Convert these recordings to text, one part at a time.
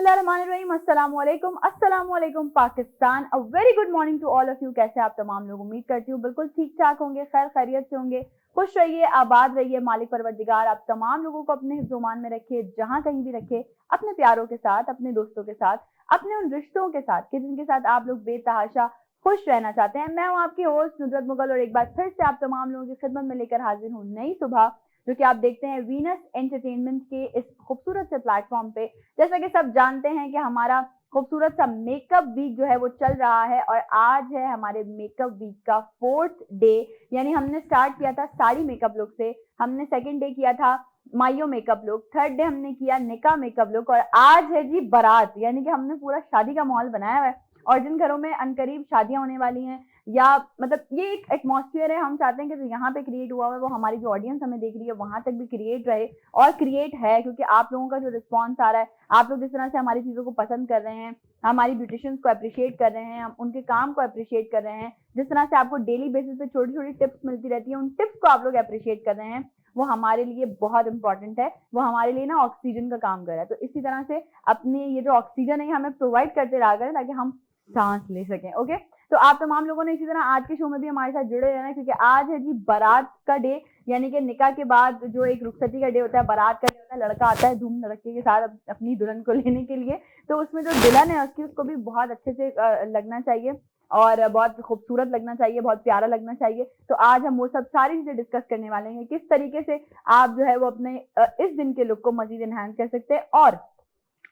बिस्मिल्लाहिर्रहमानिर्रहीम, अस्सलामुअलैकुम Pakistan. A very good morning to all of you. कैसे आप तमाम लोग? उम्मीद करती हूँ बिल्कुल ठीक ठाक होंगे, खैर खैरियत से होंगे। खुश रहिए, आबाद रहिए। मालिक परवरदिगार आप तमाम लोगों को अपने हिफ्ज़-ओ-मान में रखे, जहाँ कहीं भी रखे, अपने प्यारों के साथ, अपने दोस्तों के साथ, अपने उन रिश्तों के साथ कि जिनके साथ आप लोग बेतहाशा खुश रहना चाहते हैं। मैं हूँ आपकी होस्ट नुसरत मुगल और एक बार फिर से आप तमाम लोगों की खिदमत में लेकर हाजिर हूँ नई सुबह, जो कि आप देखते हैं वीनस एंटरटेनमेंट के इस खूबसूरत से प्लेटफॉर्म पे। जैसा कि सब जानते हैं कि हमारा खूबसूरत सा मेकअप वीक जो है वो चल रहा है और आज है हमारे मेकअप वीक का 4th डे। यानी हमने स्टार्ट किया था साड़ी मेकअप लुक से, हमने सेकंड डे किया था मायो मेकअप लुक, थर्ड डे हमने किया निका मेकअप लुक और आज है जी बारात। यानी कि हमने पूरा शादी का माहौल बनाया हुआ है और जिन घरों में अनकरीब शादियां होने वाली हैं या मतलब ये एक एटमॉस्फेयर है, हम चाहते हैं कि जो यहाँ पे क्रिएट हुआ है वो हमारी जो ऑडियंस हमें देख रही है वहां तक भी क्रिएट रहे और क्रिएट है, क्योंकि आप लोगों का जो रिस्पॉन्स आ रहा है, आप लोग जिस तरह से हमारी चीज़ों को पसंद कर रहे हैं, हमारी ब्यूटिशियंस को अप्रिशिएट कर रहे हैं, हम उनके काम को अप्रिशिएट कर रहे हैं, जिस तरह से आपको डेली बेसिस पे छोटी छोटी टिप्स मिलती रहती है, उन टिप्स को आप लोग अप्रिशिएट कर रहे हैं, वो हमारे लिए बहुत इंपॉर्टेंट है। वो हमारे लिए ना ऑक्सीजन का काम कर रहा है। तो इसी तरह से अपने ये जो ऑक्सीजन है हमें प्रोवाइड करते रहा करें ताकि हम सांस ले सकें। ओके, तो आप तमाम लोगों ने इसी तरह आज के शो में भी हमारे साथ जुड़े रहना, क्योंकि आज है जी बारात का डे। यानी कि निकाह के बाद जो एक रुखसती का डे होता है, बारात का डे होता है, लड़का आता है धूम धड़के के साथ अपनी दुल्हन को लेने के लिए। तो उसमें जो दुल्हन है उसको भी बहुत अच्छे से लगना चाहिए और बहुत खूबसूरत लगना चाहिए, बहुत प्यारा लगना चाहिए। तो आज हम वो सब सारी चीजें डिस्कस करने वाले हैं, किस तरीके से आप जो है वो अपने इस दिन के लुक को मजीद एनहांस कर सकते हैं। और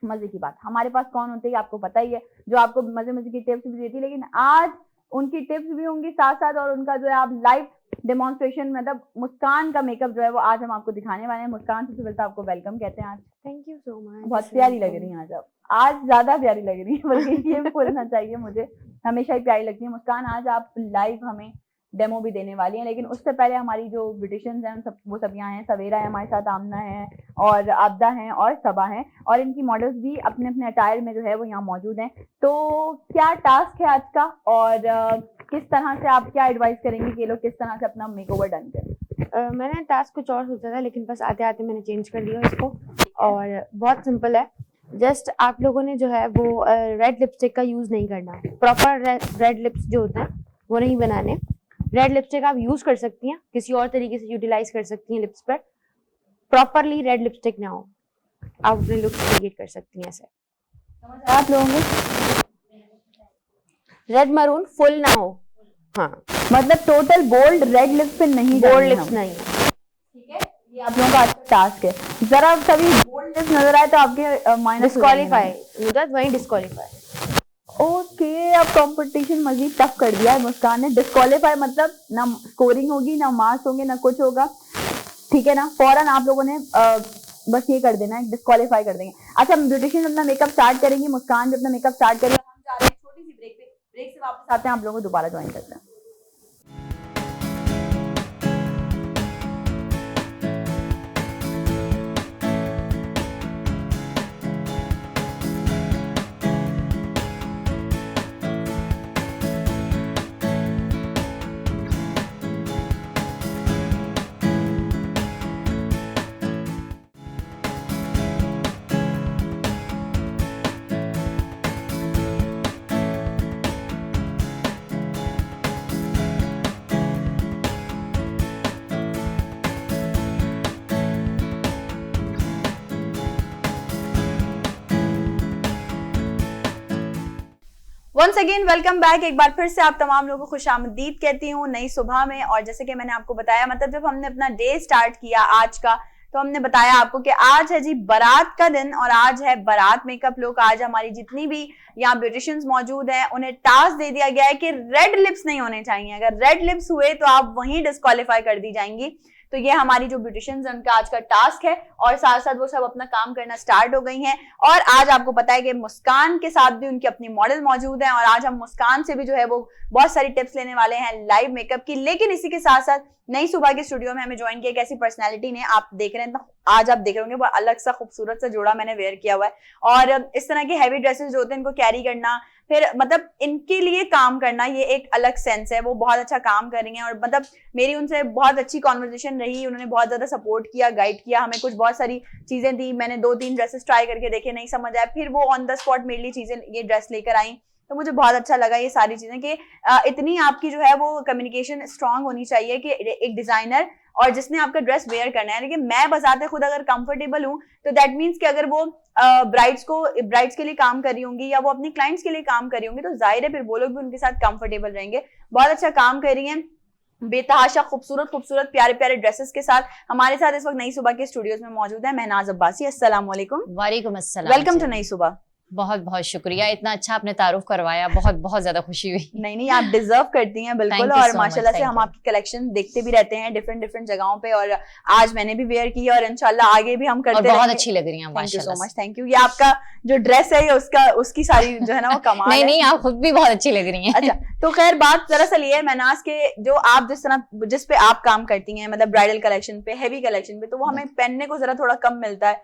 मजे की बात, हमारे पास कौन होते हैं आपको पता ही है, जो आपको मजे मजे की टिप्स भी देती है, लेकिन आज उनकी टिप्स भी होंगी साथ साथ और उनका जो है आप लाइव डेमोन्स्ट्रेशन, मतलब मुस्कान का मेकअप जो है वो आज हम आपको दिखाने वाले हैं। मुस्कान, सबसे पहले तो आपको वेलकम कहते हैं। आज थैंक यू सो मच। बहुत प्यारी लग रही हैं आज ज्यादा प्यारी लग रही है, बल्कि ये बोलना चाहिए, मुझे हमेशा ही प्यारी लगती है मुस्कान। आज आप लाइव हमें डेमो भी देने वाली हैं, लेकिन उससे पहले हमारी जो ब्यूटिशियंस हैं वो सब यहाँ हैं। सवेरा है हमारे साथ, आमना है और आबदा हैं और सबा हैं, और इनकी मॉडल्स भी अपने अपने अटायर में जो है वो यहाँ मौजूद हैं। तो क्या टास्क है आज का और किस तरह से आप क्या एडवाइस करेंगे कि ये लोग किस तरह से अपना मेकओवर डन करें? मैंने टास्क कुछ और सोचा था, लेकिन बस आते आते मैंने चेंज कर दिया इसको। और बहुत सिंपल है, जस्ट आप लोगों ने जो है वो रेड लिपस्टिक का यूज नहीं करना। प्रॉपर रेड लिप्स जो होते हैं वो नहीं बनाने। रेड लिपस्टिक आप यूज कर सकती हैं, किसी और तरीके से यूटिलाइज कर सकती हैं लिप्स पर। प्रॉपरली रेड लिपस्टिक ना हो, आप अपने लुक क्रिएट कर सकती हैं ऐसे। आप लोगों में रेड मरून फुल ना हो, हाँ, मतलब टोटल बोल्ड रेड लिप्स पे नहीं, बोल्ड लिप्स नहीं है। ठीक है, ये आप लोगों का आज का टास्क है। जरा सभी बोल्ड लिप्स नजर आए तो आपके माइनस डिस्क्वालीफाई, वही डिस्क्वालीफाई। ओके, अब कंपटीशन मजीद टफ कर दिया है मुस्कान ने। डिस्क्वालीफाई मतलब ना स्कोरिंग होगी, ना मार्क्स होंगे, ना कुछ होगा, ठीक है ना। फौरन आप लोगों ने बस ये कर देना है, डिस्क्वालीफाई कर देंगे। अच्छा, ब्यूटिशियन अपना मेकअप स्टार्ट करेंगी, मुस्कान भी अपना मेकअप स्टार्ट करेंगे। हम जा रहे हैं छोटी सी ब्रेक पे, ब्रेक से वापस आते हैं, आप लोगों को दोबारा ज्वाइन करते हैं। Once again welcome back. एक बार फिर से आप तमाम लोगों को खुशामदीद कहती हूँ नई सुबह में। और जैसे कि मैंने आपको बताया, मतलब जब हमने अपना डे स्टार्ट किया आज का, तो हमने बताया आपको कि आज है जी बारात का दिन और आज है बारात मेकअप लुक। आज हमारी जितनी भी यहाँ ब्यूटिशियंस मौजूद हैं उन्हें टास्क दे दिया गया है कि रेड लिप्स नहीं होने चाहिए। अगर रेड लिप्स हुए तो आप वहीं डिस्क्वालीफाई कर दी जाएंगी। तो ये हमारी जो ब्यूटिशियंस हैं उनका आज का टास्क है और साथ साथ वो सब अपना काम करना स्टार्ट हो गई हैं। और आज आपको पता है कि मुस्कान के साथ भी उनकी अपनी मॉडल मौजूद हैं और आज हम मुस्कान से भी जो है वो बहुत सारी टिप्स लेने वाले हैं लाइव मेकअप की। लेकिन इसी के साथ साथ नई सुबह के स्टूडियो में हमें ज्वाइन किया एक ऐसी पर्सनैलिटी ने, आप देख रहे हैं तो आज आप देख रहे होंगे वो अलग सा खूबसूरत सा जोड़ा मैंने वेयर किया हुआ है। और इस तरह के हैवी ड्रेसेस जो होते हैं इनको कैरी करना, फिर मतलब इनके लिए काम करना ये एक अलग सेंस है, वो बहुत अच्छा काम कर रही हैं और मतलब मेरी उनसे बहुत अच्छी कॉन्वर्सेशन रही, उन्होंने बहुत ज्यादा सपोर्ट किया, गाइड किया, हमें कुछ बहुत सारी चीजें दी, मैंने 2-3 ड्रेसेस ट्राई करके देखे, नहीं समझ आया, फिर वो ऑन द स्पॉट मेरे लिए चीजें ये ड्रेस लेकर आई, तो मुझे बहुत अच्छा लगा ये सारी चीजें कि इतनी आपकी जो है वो कम्युनिकेशन स्ट्रांग होनी चाहिए कि एक डिजाइनर और जिसने आपका ड्रेस वेयर करना है, लेकिन मैं बजाते खुद अगर कंफर्टेबल हूँ तो दैट मीन्स कि अगर वो ब्राइड्स के लिए काम कर रही होंगी या वो अपनी क्लाइंट्स के लिए काम कर रही होंगी तो जाहिर है फिर वो लोग भी उनके साथ कंफर्टेबल रहेंगे। बहुत अच्छा काम कर रही हैं, बेतहाशा खूबसूरत प्यारे प्यारे ड्रेसेस के साथ। हमारे साथ इस वक्त नई सुबह के स्टूडियोज में मौजूद है महनाज अब्बासी। अस्सलाम वालेकुम। वालेकुम अस्सलाम। वेलकम टू नई सुबह। बहुत बहुत शुक्रिया, इतना अच्छा आपने तारुफ करवाया, बहुत बहुत ज्यादा खुशी हुई। नहीं आप डिजर्व करती हैं बिल्कुल। और माशाल्लाह से हम आपकी कलेक्शन देखते भी रहते हैं डिफरेंट जगहों पे और आज मैंने भी वेयर की और इंशाल्लाह आगे भी हम करते रहेंगे। बहुत अच्छी लग रही हैं माशाल्लाह। Thank you so much. Thank you. ये आपका जो ड्रेस है ये उसकी सारी जो है ना वो कमाल है। नहीं आप खुद भी बहुत अच्छी लग रही हैं। अच्छा तो खैर बात दरअसल ये है महनाज के जो आप जिस पे आप काम करती हैं मतलब ब्राइडल कलेक्शन पे, हैवी कलेक्शन पे, तो वो हमें पहनने को जरा थोड़ा कम मिलता है,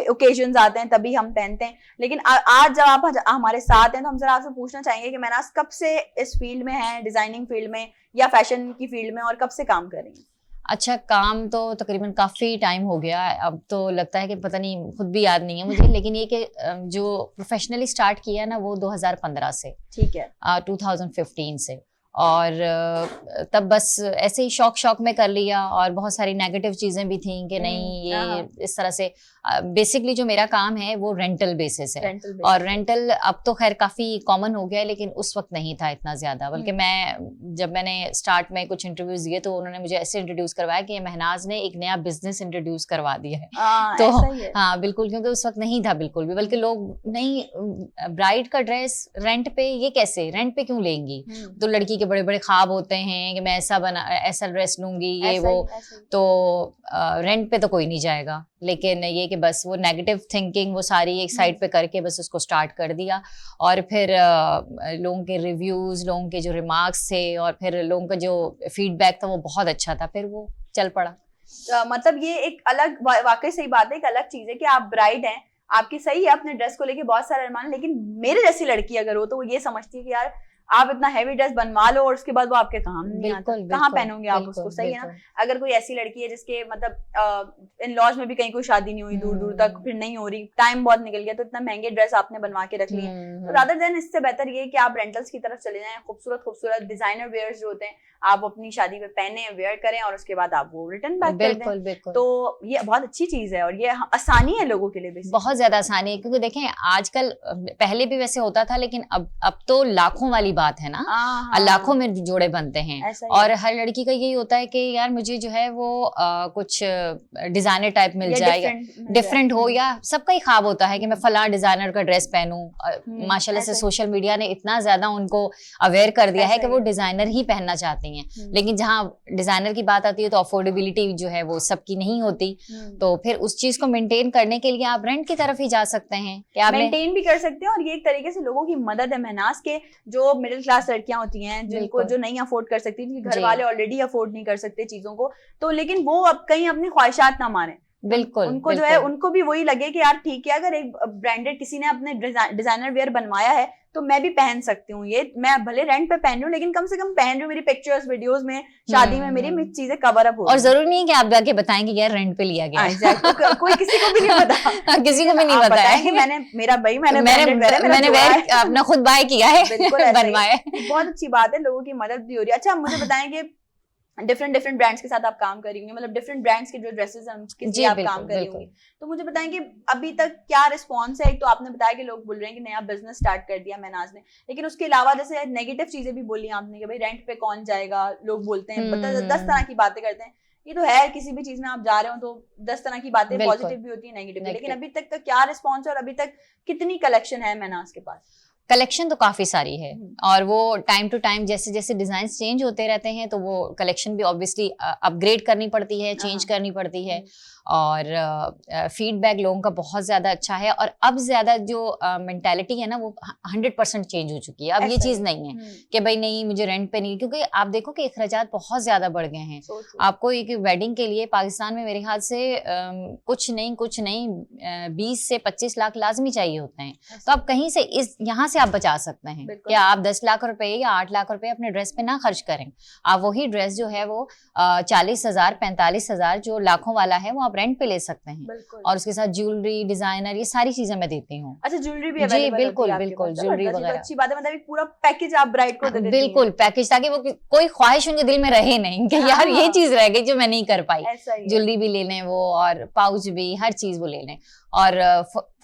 ओकेजन्स आते हैं तभी हम पहनते हैं। लेकिन आज जब आप हमारे साथ हैं तो हम जरा आपसे पूछना चाहेंगे कि महनाज कब से इस फील्ड में है, डिजाइनिंग फील्ड में या फैशन की फील्ड में, और कब से काम कर रही हैं? अच्छा, काम तो तकरीबन काफी टाइम हो गया, अब तो लगता है कि पता नहीं, खुद भी याद नहीं है मुझे, लेकिन ये कि जो प्रोफेशनली स्टार्ट किया ना वो 2015 से, ठीक है, 2015 से, और तब बस ऐसे ही शौक में कर लिया और बहुत सारी नेगेटिव चीजें भी थी कि नहीं ये इस तरह से। बेसिकली जो मेरा काम है वो रेंटल बेसिस है, और रेंटल अब तो खैर काफी कॉमन हो गया है, लेकिन उस वक्त नहीं था इतना ज्यादा। बल्कि जब मैंने स्टार्ट में कुछ इंटरव्यूज दिए तो उन्होंने मुझे ऐसे इंट्रोड्यूस करवाया कि महनाज ने एक नया बिजनेस इंट्रोड्यूस करवा दिया है। तो हाँ बिल्कुल, क्योंकि उस वक्त नहीं था बिल्कुल भी, बल्कि लोग नहीं, ब्राइड का ड्रेस रेंट पे, ये कैसे, रेंट पे क्यों लेंगी? तो लड़की के बड़े बड़े ख्वाब होते हैं कि मैं ऐसा ड्रेस लूंगी, ये वो, तो रेंट पे तो कोई नहीं जाएगा। लेकिन ये कि बस वो नेगेटिव थिंकिंग वो सारी एक साइड पे करके बस उसको स्टार्ट कर दिया, और फिर लोगों के रिव्यूज, लोगों के जो रिमार्क्स थे और फिर लोगों का जो फीडबैक था वो बहुत अच्छा था, फिर वो चल पड़ा। मतलब ये एक अलग, वाकई सही बात है, एक अलग चीज है कि आप ब्राइड हैं, आपकी सही है अपने ड्रेस को लेके बहुत सारे अरमान, लेकिन मेरे जैसी लड़की अगर हो तो वो ये समझती है कि यार आप इतना हैवी ड्रेस बनवा लो और उसके बाद वो आपके काम नहीं आता, कहाँ पहनोगे आप उसको, सही है ना? अगर कोई ऐसी लड़की है जिसके मतलब इन लॉज में भी कहीं कोई शादी नहीं हुई, दूर दूर तक फिर नहीं हो रही, टाइम बहुत निकल गया, तो इतना महंगे ड्रेस आपने बनवा के रख लिए, तो रादर देन इससे बेहतर ये कि आप रेंटल्स की तरफ चले जाएं, खूबसूरत डिजाइनर वेयर्स जो होते हैं आप अपनी शादी में पहने, वेयर करें और उसके बाद आप वो रिटर्न बैक कर दें। तो ये बहुत अच्छी चीज है और ये आसानी है लोगों के लिए, बहुत ज्यादा आसानी है। क्योंकि देखें आजकल, पहले भी वैसे होता था, लेकिन अब तो लाखों वाली बात है ना, लाखों में जोड़े बनते हैं, और हर लड़की का यही होता है कि यार मुझे जो है वो कुछ डिजाइनर टाइप मिल जाए, डिफरेंट हो, या सबका ही ख्वाब होता है कि मैं फलां डिजाइनर का ड्रेस पहनूं। माशाल्लाह से सोशल मीडिया ने इतना ज्यादा उनको अवेयर कर दिया है कि वो डिजाइनर ही पहनना चाहती हैं। लेकिन जहाँ डिजाइनर की बात आती है तो अफोर्डेबिलिटी जो है वो सबकी नहीं होती, तो फिर उस चीज को मेंटेन करने के लिए आप रेंट की तरफ ही जा सकते हैं, कि आप मेंटेन भी कर सकते हैं, और ये एक तरीके से लोगों की मदद है महनाज के, जो मिडिल क्लास लड़कियां होती हैं जिनको जो नहीं अफोर्ड कर सकती, जिनके घर वाले ऑलरेडी अफोर्ड नहीं कर सकते चीजों को, तो लेकिन वो अब कहीं अपनी ख्वाहिशात ना मारें, बिल्कुल उनको जो है उनको भी वही लगे कि यार ठीक है, अगर एक ब्रांडेड किसी ने अपने डिजाइनर वेयर बनवाया है तो मैं भी पहन सकती हूँ, ये मैं भले रेंट पे पहन रही हूँ लेकिन कम से कम पहन रही हूँ, मेरी पिक्चर्स वीडियोस में, शादी में मेरी चीजें कवर अप हो। और जरूरी नहीं है कि आप जाके बताएंगे यार रेंट पे लिया गया, कोई किसी को भी नहीं पता, किसी को भी नहीं पता है कि मैंने वेयर अपना खुद बाय किया है, बनवाया। बहुत अच्छी बात है, लोगों की मदद भी हो रही है। अच्छा मुझे बताएं कि डिफरेंट ब्रांड्स के साथ आप काम कर रही होंगी, मतलब डिफरेंट ब्रांड्स के जो ड्रेसेस हैं उनके लिए आप काम कर रही होंगी, तो मुझे बताएं कि अभी तक क्या रिस्पॉन्स है? एक तो आपने बताया कि लोग बोल रहे हैं कि नया बिजनेस स्टार्ट कर दिया महनाज ने, लेकिन उसके अलावा जैसे नेगेटिव चीजें भी बोली आपने कि भाई रेंट पे कौन जाएगा, लोग बोलते हैं, 10 तरह की बातें करते हैं। ये तो है, किसी भी चीज में आप जा रहे हो तो 10 तरह की बातें पॉजिटिव भी होती है, नेगेटिव भी, लेकिन अभी तक का क्या रिस्पॉन्स है और अभी तक कितनी कलेक्शन है महनाज के पास? कलेक्शन तो काफी सारी है, और वो टाइम टू टाइम जैसे जैसे डिजाइन चेंज होते रहते हैं तो वो कलेक्शन भी ऑब्वियसली अपग्रेड करनी पड़ती है, चेंज करनी पड़ती है, और फीडबैक लोगों का बहुत ज्यादा अच्छा है। और अब ज्यादा जो मेंटालिटी है ना वो 100% चेंज हो चुकी है। अब ये चीज नहीं है कि भाई नहीं मुझे रेंट पे नहीं, क्योंकि आप देखो कि अखराजात बहुत ज्यादा बढ़ गए हैं। आपको एक वेडिंग के लिए पाकिस्तान में मेरे ख्याल से कुछ नहीं 20 से 25 लाख लाजमी चाहिए होते हैं, तो आप कहीं से यहाँ से आप बचा सकते हैं बिल्कुल। कि आप 10 लाख रुपए या 8 लाख रुपए अपने ड्रेस पे ना खर्च करें। आप वही ड्रेस जो है वो 40,000 45,000 जो लाखों वाला है वो आप रेंट पे ले सकते हैं। बिल्कुल। और उसके साथ ज्वेलरी, डिजाइनर, ये सारी चीजें मैं देती हूँ। अच्छा, ज्वेलरी भी जी, अवेलेबल बिल्कुल, होती है आपके बिल्कुल, पास? ज्वेलरी जबरदस्त, ये तो वगैरह। अच्छी बात है, मतलब एक पूरा पैकेज आप ब्राइड को दे देती हैं। बिल्कुल पैकेज, ताकि वो कोई ख्वाहिश उनके दिल में रहे नहीं कि यार ये हाँ। चीज रह गई जो मैं नहीं कर पाई। ऐसा ही है। ज्वेलरी भी ले लें वो, और पाउच भी, हर चीज वो ले लें। और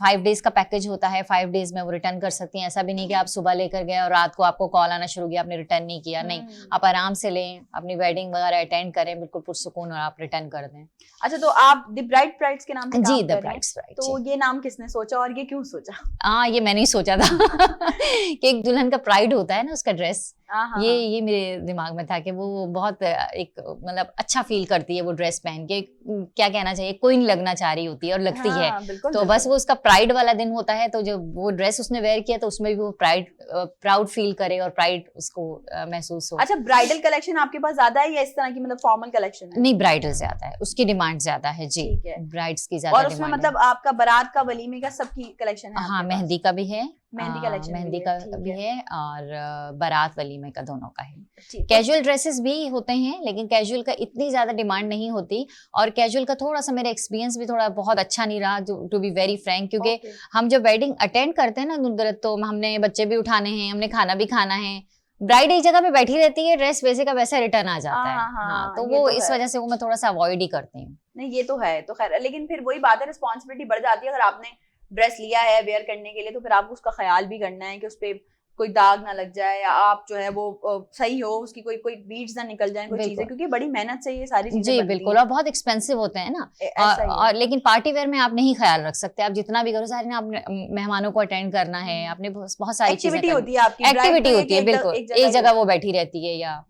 5 डेज का पैकेज होता है, 5 डेज में वो रिटर्न कर सकती हैं। ऐसा भी नहीं कि आप सुबह लेकर गए और रात को आपको कॉल आना शुरू किया, आपने रिटर्न नहीं किया। नहीं, आप आराम से लें, अपनी वेडिंग वगैरह अटेंड करें बिल्कुल पुरसुकून, और आप रिटर्न कर दें। अच्छा, तो आप द ब्राइड प्राइड्स के नाम पे जी, काम द कर रही हैं, ब्राइड्स प्राइड। तो ये नाम किसने सोचा और ये क्यों सोचा? हाँ, ये मैंने ही सोचा था कि एक दुल्हन का प्राइड होता है ना, उसका ड्रेस, हाँ, ये मेरे दिमाग में था कि वो बहुत एक मतलब अच्छा फील करती है वो ड्रेस पहन के, क्या कहना चाहिए, क्वीन लगना चाह रही होती है और लगती है। बिल्कुल, तो बस वो उसका प्राइड वाला दिन होता है, तो जब वो ड्रेस उसने वेयर किया तो उसमें भी वो प्राउड फील करे और प्राइड उसको महसूस हो। अच्छा, ब्राइडल कलेक्शन आपके पास ज्यादा है या इस तरह की मतलब फॉर्मल कलेक्शन है? नहीं, ब्राइडल ज्यादा है, उसकी डिमांड ज्यादा है जी। ठीक है। ब्राइड्स की ज्यादा और उसमें डिमांड मतलब आपका बारात का, वलीमे का, सबकी कलेक्शन है? हाँ, आपके पास? मेहंदी का भी है, मेहंदी कलेक्शन मेहंदी भी का है, ठीक भी है, और बारात वलीमे का, दोनों का है। ठीक है। कैजुअल ड्रेसेस भी होते हैं, लेकिन कैजुअल का इतनी ज्यादा डिमांड नहीं होती, और कैजुअल का थोड़ा सा मेरा एक्सपीरियंस भी थोड़ा बहुत अच्छा नहीं रहा, टू बी वेरी फ्रैंक, क्योंकि Okay. हम जब वेडिंग अटेंड करते हैं ना नुदरत, तो हमने बच्चे भी उठाने हैं, हमने खाना भी खाना है, ब्राइड एक जगह पे बैठी रहती है, ड्रेस वैसे का वैसा रिटर्न आ जाता है। हाँ, तो ये वो तो इस है। वजह से वो मैं थोड़ा सा अवॉइड ही करती हूँ। नहीं, ये तो है, तो खैर, लेकिन फिर वही बात है, रिस्पॉन्सिबिलिटी बढ़ जाती है। अगर आपने ड्रेस लिया है वेयर करने के लिए, तो फिर आपको उसका ख्याल भी करना है कि उस पे कोई दाग ना लग जाए, या आप जो है वो सही हो, उसकी कोई बीड्स ना निकल जाए, कोई बिल्कुल। चीजें, क्योंकि बड़ी मेहनत से ये सारी चीजें जी बनती बिल्कुल, हैं। और बहुत एक्सपेंसिव होते हैं ना। ऐसा ही है। और लेकिन पार्टी वेयर में आप नहीं ख्याल रख सकते, आप जितना भी करो, सारे ना आपने मेहमानों को अटेंड करना है, आपने बहुत सारी चीजें एक्टिविटी होती है आपकी, एक्टिविटी bride तो होती है, एक बिल्कुल एक जगह वो बैठी रहती है। या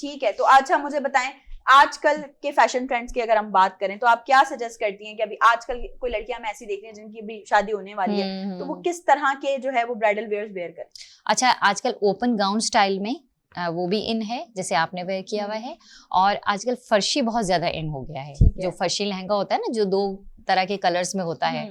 ठीक है, तो अच्छा मुझे बताएं, आजकल के फैशन ट्रेंड्स की अगर हम बात करें, तो आप क्या सजेस्ट करती हैं कि अभी आजकल कोई लड़कियां हम ऐसी देख रही हैं जिनकी अभी शादी होने वाली है, तो वो किस तरह के जो है वो ब्राइडल वेयर्स वेयर करें? अच्छा, आजकल ओपन गाउन स्टाइल में वो भी इन है, जैसे आपने वेयर किया हुआ है। और आजकल फर्शी बहुत ज्यादा इन हो गया है, जो फर्शी लहंगा होता है ना, जो 2 तरह के कलर्स में होता है,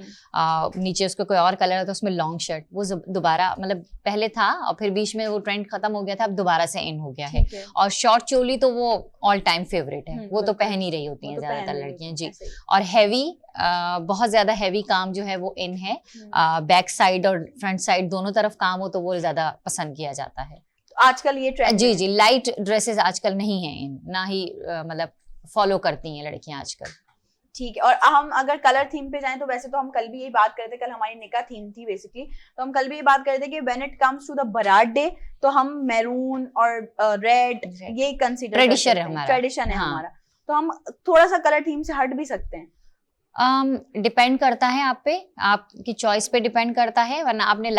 नीचे उसको कोई और कलर होता है, उसमें लॉन्ग शर्ट, वो दोबारा मतलब पहले था और फिर बीच में वो ट्रेंड खत्म हो गया था, अब दोबारा से इन हो गया है। और शॉर्ट चोली तो वो ऑल टाइम फेवरेट है, वो तो पहन ही रही होती हैं ज्यादातर लड़कियां जी। और हैवी, बहुत ज्यादा हैवी काम जो है वो इन है, बैक साइड और फ्रंट साइड दोनों तरफ काम हो तो वो ज्यादा पसंद किया जाता है आजकल। ये ट्रेंड जी। लाइट ड्रेसेस आजकल नहीं है इन, ना ही मतलब फॉलो करती हैं लड़कियां आजकल। ठीक है। और हम अगर कलर थीम पे जाएं, तो वैसे तो हम कल भी यही बात कर रहे थे, कल हमारी निकाह थीम थी बेसिकली, तो हम कल भी ये बात कर रहे थे कि when it comes to the baraat day, तो हम मैरून और रेड ये कंसीडर ट्रेडिशन है हमारा, ट्रेडिशन है हमारा, तो हम थोड़ा सा कलर थीम से हट भी सकते हैं। डिपेंड करता है आप पे, आपकी चॉइस पे डिपेंड करता है। वरना आपने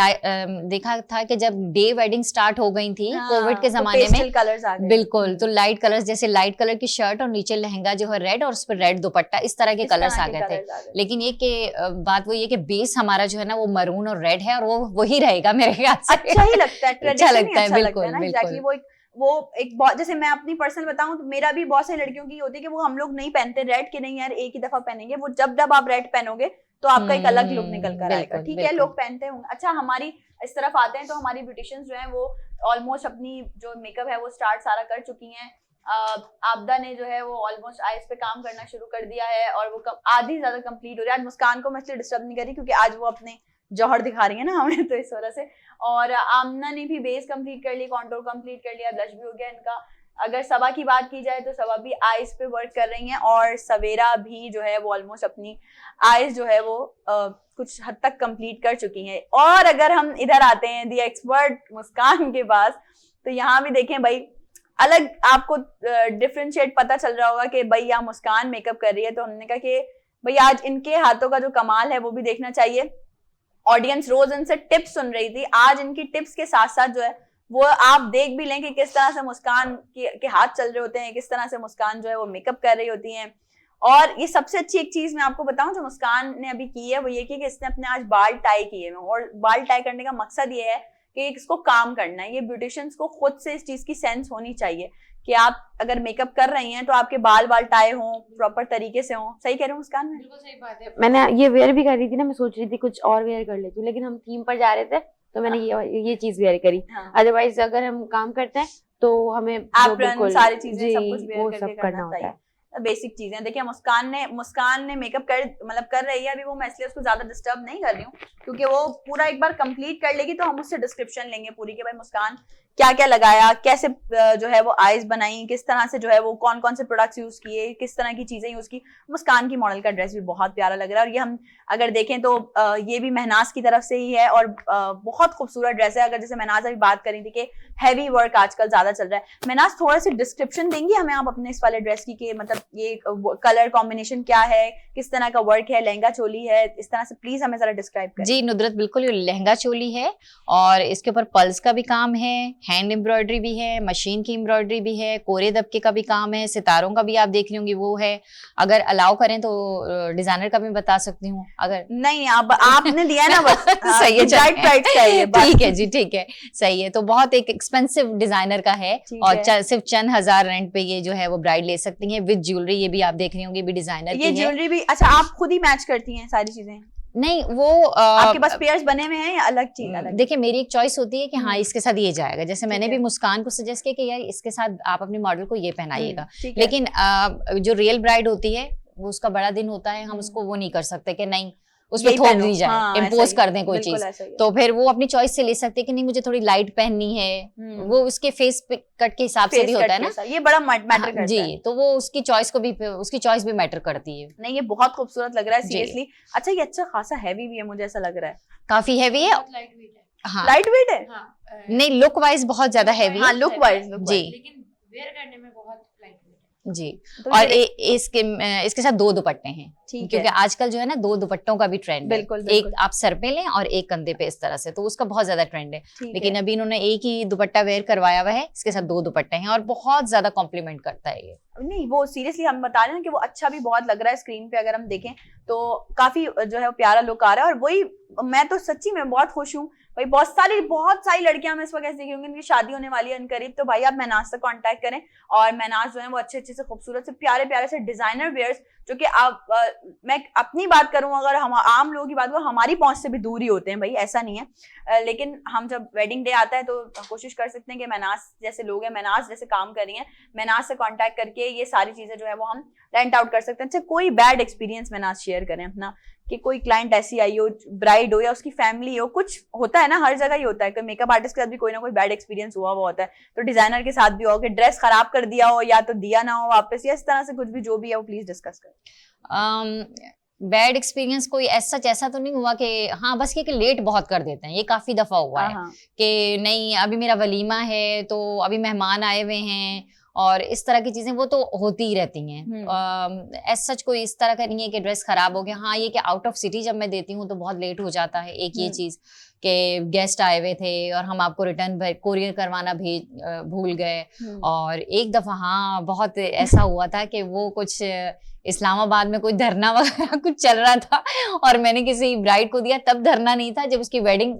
देखा था कि जब डे वेडिंग स्टार्ट हो गई थी कोविड के जमाने में, कलर्स आ गए, बिल्कुल, तो लाइट कलर्स, जैसे लाइट कलर की शर्ट और नीचे लहंगा जो है रेड और उस पर रेड दुपट्टा, इस तरह के कलर्स आ गए थे। लेकिन ये कि बात वो ये कि बेस हमारा जो है ना वो मरून और रेड है, और वो वही रहेगा मेरे ख्याल से। अच्छा ही लगता है, अच्छा लगता है, बिल्कुल बिल्कुल। वो एक बहुत, जैसे मैं अपनी पर्सनल बताऊं तो मेरा भी बहुत सारी लड़कियों की होती है कि वो हम लोग नहीं पहनते रेड, के नहीं यार एक ही दफा पहनेंगे, वो जब आप रेड पहनोगे तो आपका एक अलग लुक निकल कर आएगा। ठीक है, लोग पहनते होंगे। अच्छा, हमारी इस तरफ आते हैं तो हमारी ब्यूटिशियंस जो हैं वो ऑलमोस्ट अपनी जो मेकअप है वो स्टार्ट सारा कर चुकी हैं। आपदा ने जो है वो ऑलमोस्ट आईज पे काम करना शुरू कर दिया है, और वो आधी ज्यादा कंप्लीट हो रही है। आज मुस्कान को मैं इसलिए डिस्टर्ब नहीं कर रही क्योंकि आज वो अपने जौहर दिखा रही है ना हमें, तो इस वजह से। और आमना ने भी बेस कंप्लीट कर ली, कॉन्टोर कंप्लीट कर लिया, ब्लश भी हो गया इनका। अगर सबा की बात की जाए तो सबा भी आईज पे वर्क कर रही हैं, और सवेरा भी जो है वो ऑलमोस्ट अपनी आईज जो है वो कुछ हद तक कंप्लीट कर चुकी हैं। और अगर हम इधर आते हैं दी एक्सपर्ट मुस्कान के पास, तो यहाँ भी देखें भाई, अलग आपको डिफरेंशिएट पता चल रहा होगा कि भाई यहाँ मुस्कान मेकअप कर रही है, तो हमने कहा कि भाई आज इनके हाथों का जो कमाल है वो भी देखना चाहिए। ऑडियंस रोज इनसे टिप्स सुन रही थी, आज इनकी टिप्स के साथ साथ जो है वो आप देख भी लें कि किस तरह से मुस्कान के हाथ चल रहे होते हैं, किस तरह से मुस्कान जो है वो मेकअप कर रही होती हैं। और ये सबसे अच्छी एक चीज मैं आपको बताऊं जो मुस्कान ने अभी की है, वो ये कि इसने अपने आज बाल टाई किए हैं, और बाल टाई करने का मकसद ये है कि इसको काम करना है। ये ब्यूटिशियंस को खुद से इस चीज की सेंस होनी चाहिए कि आप अगर मेकअप कर रही हैं तो आपके बाल टाई हों, प्रॉपर तरीके से हों। सही कह रहे हो मुस्कान? में बिल्कुल सही बात है। मैंने ये वेयर भी कर रही थी ना, मैं सोच रही थी कुछ और वेयर कर लेती हूँ, लेकिन हम थीम पर जा रहे थे तो मैंने ये चीज वेयर करी। हाँ। अदरवाइज अगर हम काम करते हैं तो हमें वो एप्रन सारी चीजें जी, सब कुछ वो वेयर सब करके करना करना होता चाहिए। है। बेसिक चीजें देखिए, मुस्कान ने मेकअप कर रही है अभी वो, मैं इसलिए उसको ज्यादा डिस्टर्ब नहीं कर रही हूँ क्योंकि वो पूरा एक बार कंप्लीट कर लेगी तो हम उससे डिस्क्रिप्शन लेंगे पूरी कि भाई मुस्कान क्या क्या लगाया, कैसे जो है वो आईज बनाई, किस तरह से जो है वो कौन कौन से प्रोडक्ट्स यूज किए, किस तरह की चीजें यूज की। मुस्कान की मॉडल का ड्रेस भी बहुत प्यारा लग रहा है और ये हम अगर देखें तो ये भी महनाज की तरफ से ही है और बहुत खूबसूरत ड्रेस है। अगर जैसे महनाज अभी बात करी थी कि हैवी वर्क आजकल ज्यादा चल रहा है, महनाज थोड़ा सी डिस्क्रिप्शन देंगी हमें आप अपने इस वाले ड्रेस की कि मतलब ये कलर कॉम्बिनेशन क्या है, किस तरह का वर्क है, लहंगा चोली है, इस तरह से प्लीज हमें जरा डिस्क्राइब करें। जी नुदरत, बिल्कुल ये लहंगा चोली है और इसके ऊपर पल्स का भी काम है, हैंड एम्ब्रॉयडरी भी है, मशीन की एम्ब्रॉयडरी भी है, कोरे दबके का भी काम है, सितारों का भी आप देख रही होंगी वो है। अगर अलाउ करें तो डिजाइनर का भी बता सकती हूँ अगर नहीं आपने दिया ना बस सही है, राइट प्राइस का ये ठीक है जी, ठीक है, सही है। तो बहुत एक एक्सपेंसिव डिजाइनर का है और सिर्फ चंद हजार रेंट पे ये जो है वो ब्राइड ले सकती है विद ज्वेलरी। ये भी आप देख रही होंगी भी डिजाइनर की है। ये ज्वेलरी भी अच्छा आप खुद ही मैच करती हैं सारी चीजें? नहीं वो आपके पास पेयर्स बने हुए हैं या अलग चीज अलग? देखिए मेरी एक चॉइस होती है कि हाँ इसके साथ ये जाएगा। जैसे मैंने है। भी मुस्कान को सजेस्ट किया कि यार इसके साथ आप अपने मॉडल को ये पहनाइएगा, ठीक है। लेकिन जो रियल ब्राइड होती है वो उसका बड़ा दिन होता है, हम उसको वो नहीं कर सकते कि नहीं उसमें यही थोप पहनो। दी जाए, हाँ, ऐसा इम्पोज ही कर है, दें कोई बिल्कुल चीज, ऐसा ही है। तो फिर वो अपनी चॉइस से ले सकते हैं कि नहीं मुझे थोड़ी लाइट पहननी है, वो उसके फेस कट के हिसाब से भी होता है ना। ये बड़ा मैटर करता जी, है। तो वो उसकी चॉइस भी मैटर करती है। नहीं ये बहुत खूबसूरत लग रहा है जी। सीरियसली। अच्छा ये अच्छा खासा हैवी भी है, मुझे ऐसा लग रहा है। काफी हैवी है, हाँ लाइट वेट है? नहीं लुक वाइज बहुत ज्यादा हैवी हाँ है लुक वाइज जी, लेकिन वेयर करने में बहुत लाइट वेट है जी। तो और ये इसके साथ 2 दुपट्टे हैं ठीक क्योंकि है। आजकल जो है ना 2 दुपट्टों का भी ट्रेंड है। बिल्कुल, बिल्कुल। एक आप सर पे लें और एक कंधे पे, इस तरह से, तो उसका बहुत ज्यादा ट्रेंड है। ठीक लेकिन है। अभी इन्होंने एक ही दुपट्टा वेयर करवाया हुआ है, इसके साथ 2 दुपट्टे हैं और बहुत ज्यादा कॉम्प्लीमेंट करता है ये। नहीं वो सीरियसली हम बता रहे हैं कि वो अच्छा भी बहुत लग रहा है स्क्रीन पे, अगर हम देखें तो काफी जो है वो प्यारा लुक आ रहा है। और वही मैं तो सच्ची में बहुत खुश हूँ भाई, बहुत सारी लड़कियां मैं इस वक्त ऐसी देखी होंगी उनकी शादी होने वाली है अनकरीब, तो भाई आप महनाज से कांटेक्ट करें और महनाज जो है वो अच्छे से खूबसूरत से प्यारे से डिजाइनर वेयर्स जो कि आप मैं अपनी बात करूं, अगर हम आम लोगों की बात करूं, हमारी पहुंच से भी दूर ही होते हैं भाई, ऐसा नहीं है। लेकिन हम जब वेडिंग डे आता है तो कोशिश कर सकते हैं कि महनाज जैसे लोग हैं, महनाज जैसे काम कर रही हैं, महनाज से कांटेक्ट करके ये सारी चीजें जो है वो हम रेंट आउट कर सकते हैं। अच्छा कोई बैड एक्सपीरियंस महनाज शेयर करें अपना, कि कोई क्लाइंट ऐसी आई हो, ब्राइड हो या उसकी फैमिली हो, कुछ होता है ना, हर जगह ही होता है, कोई मेकअप आर्टिस्ट के साथ भी कोई ना कोई बैड एक्सपीरियंस हुआ होता है, तो डिजाइनर के साथ भी हो कि ड्रेस खराब कर दिया हो या तो दिया ना हो वापस, या इस तरह से कुछ भी जो भी है वो प्लीज डिस्कस करें। बैड एक्सपीरियंस कोई ऐसा तो नहीं हुआ कि हाँ बस ये कि लेट बहुत कर देते हैं, ये काफी दफा हुआ है कि नहीं अभी मेरा वलीमा है तो अभी मेहमान आए हुए हैं और इस तरह की चीजें वो तो होती ही रहती हैं। एज सच कोई इस तरह का नहीं है कि ड्रेस खराब हो गया। हाँ ये कि आउट ऑफ सिटी जब मैं देती हूँ तो बहुत लेट हो जाता है। एक ये चीज के गेस्ट आए हुए थे और हम आपको रिटर्न कोरियर करवाना भूल गए। और एक दफा हाँ बहुत ऐसा हुआ था कि वो कुछ इस्लामाबाद में कोई धरना वगैरह कुछ चल रहा था और मैंने किसी ब्राइड को दिया, तब धरना नहीं था, जब उसकी वेडिंग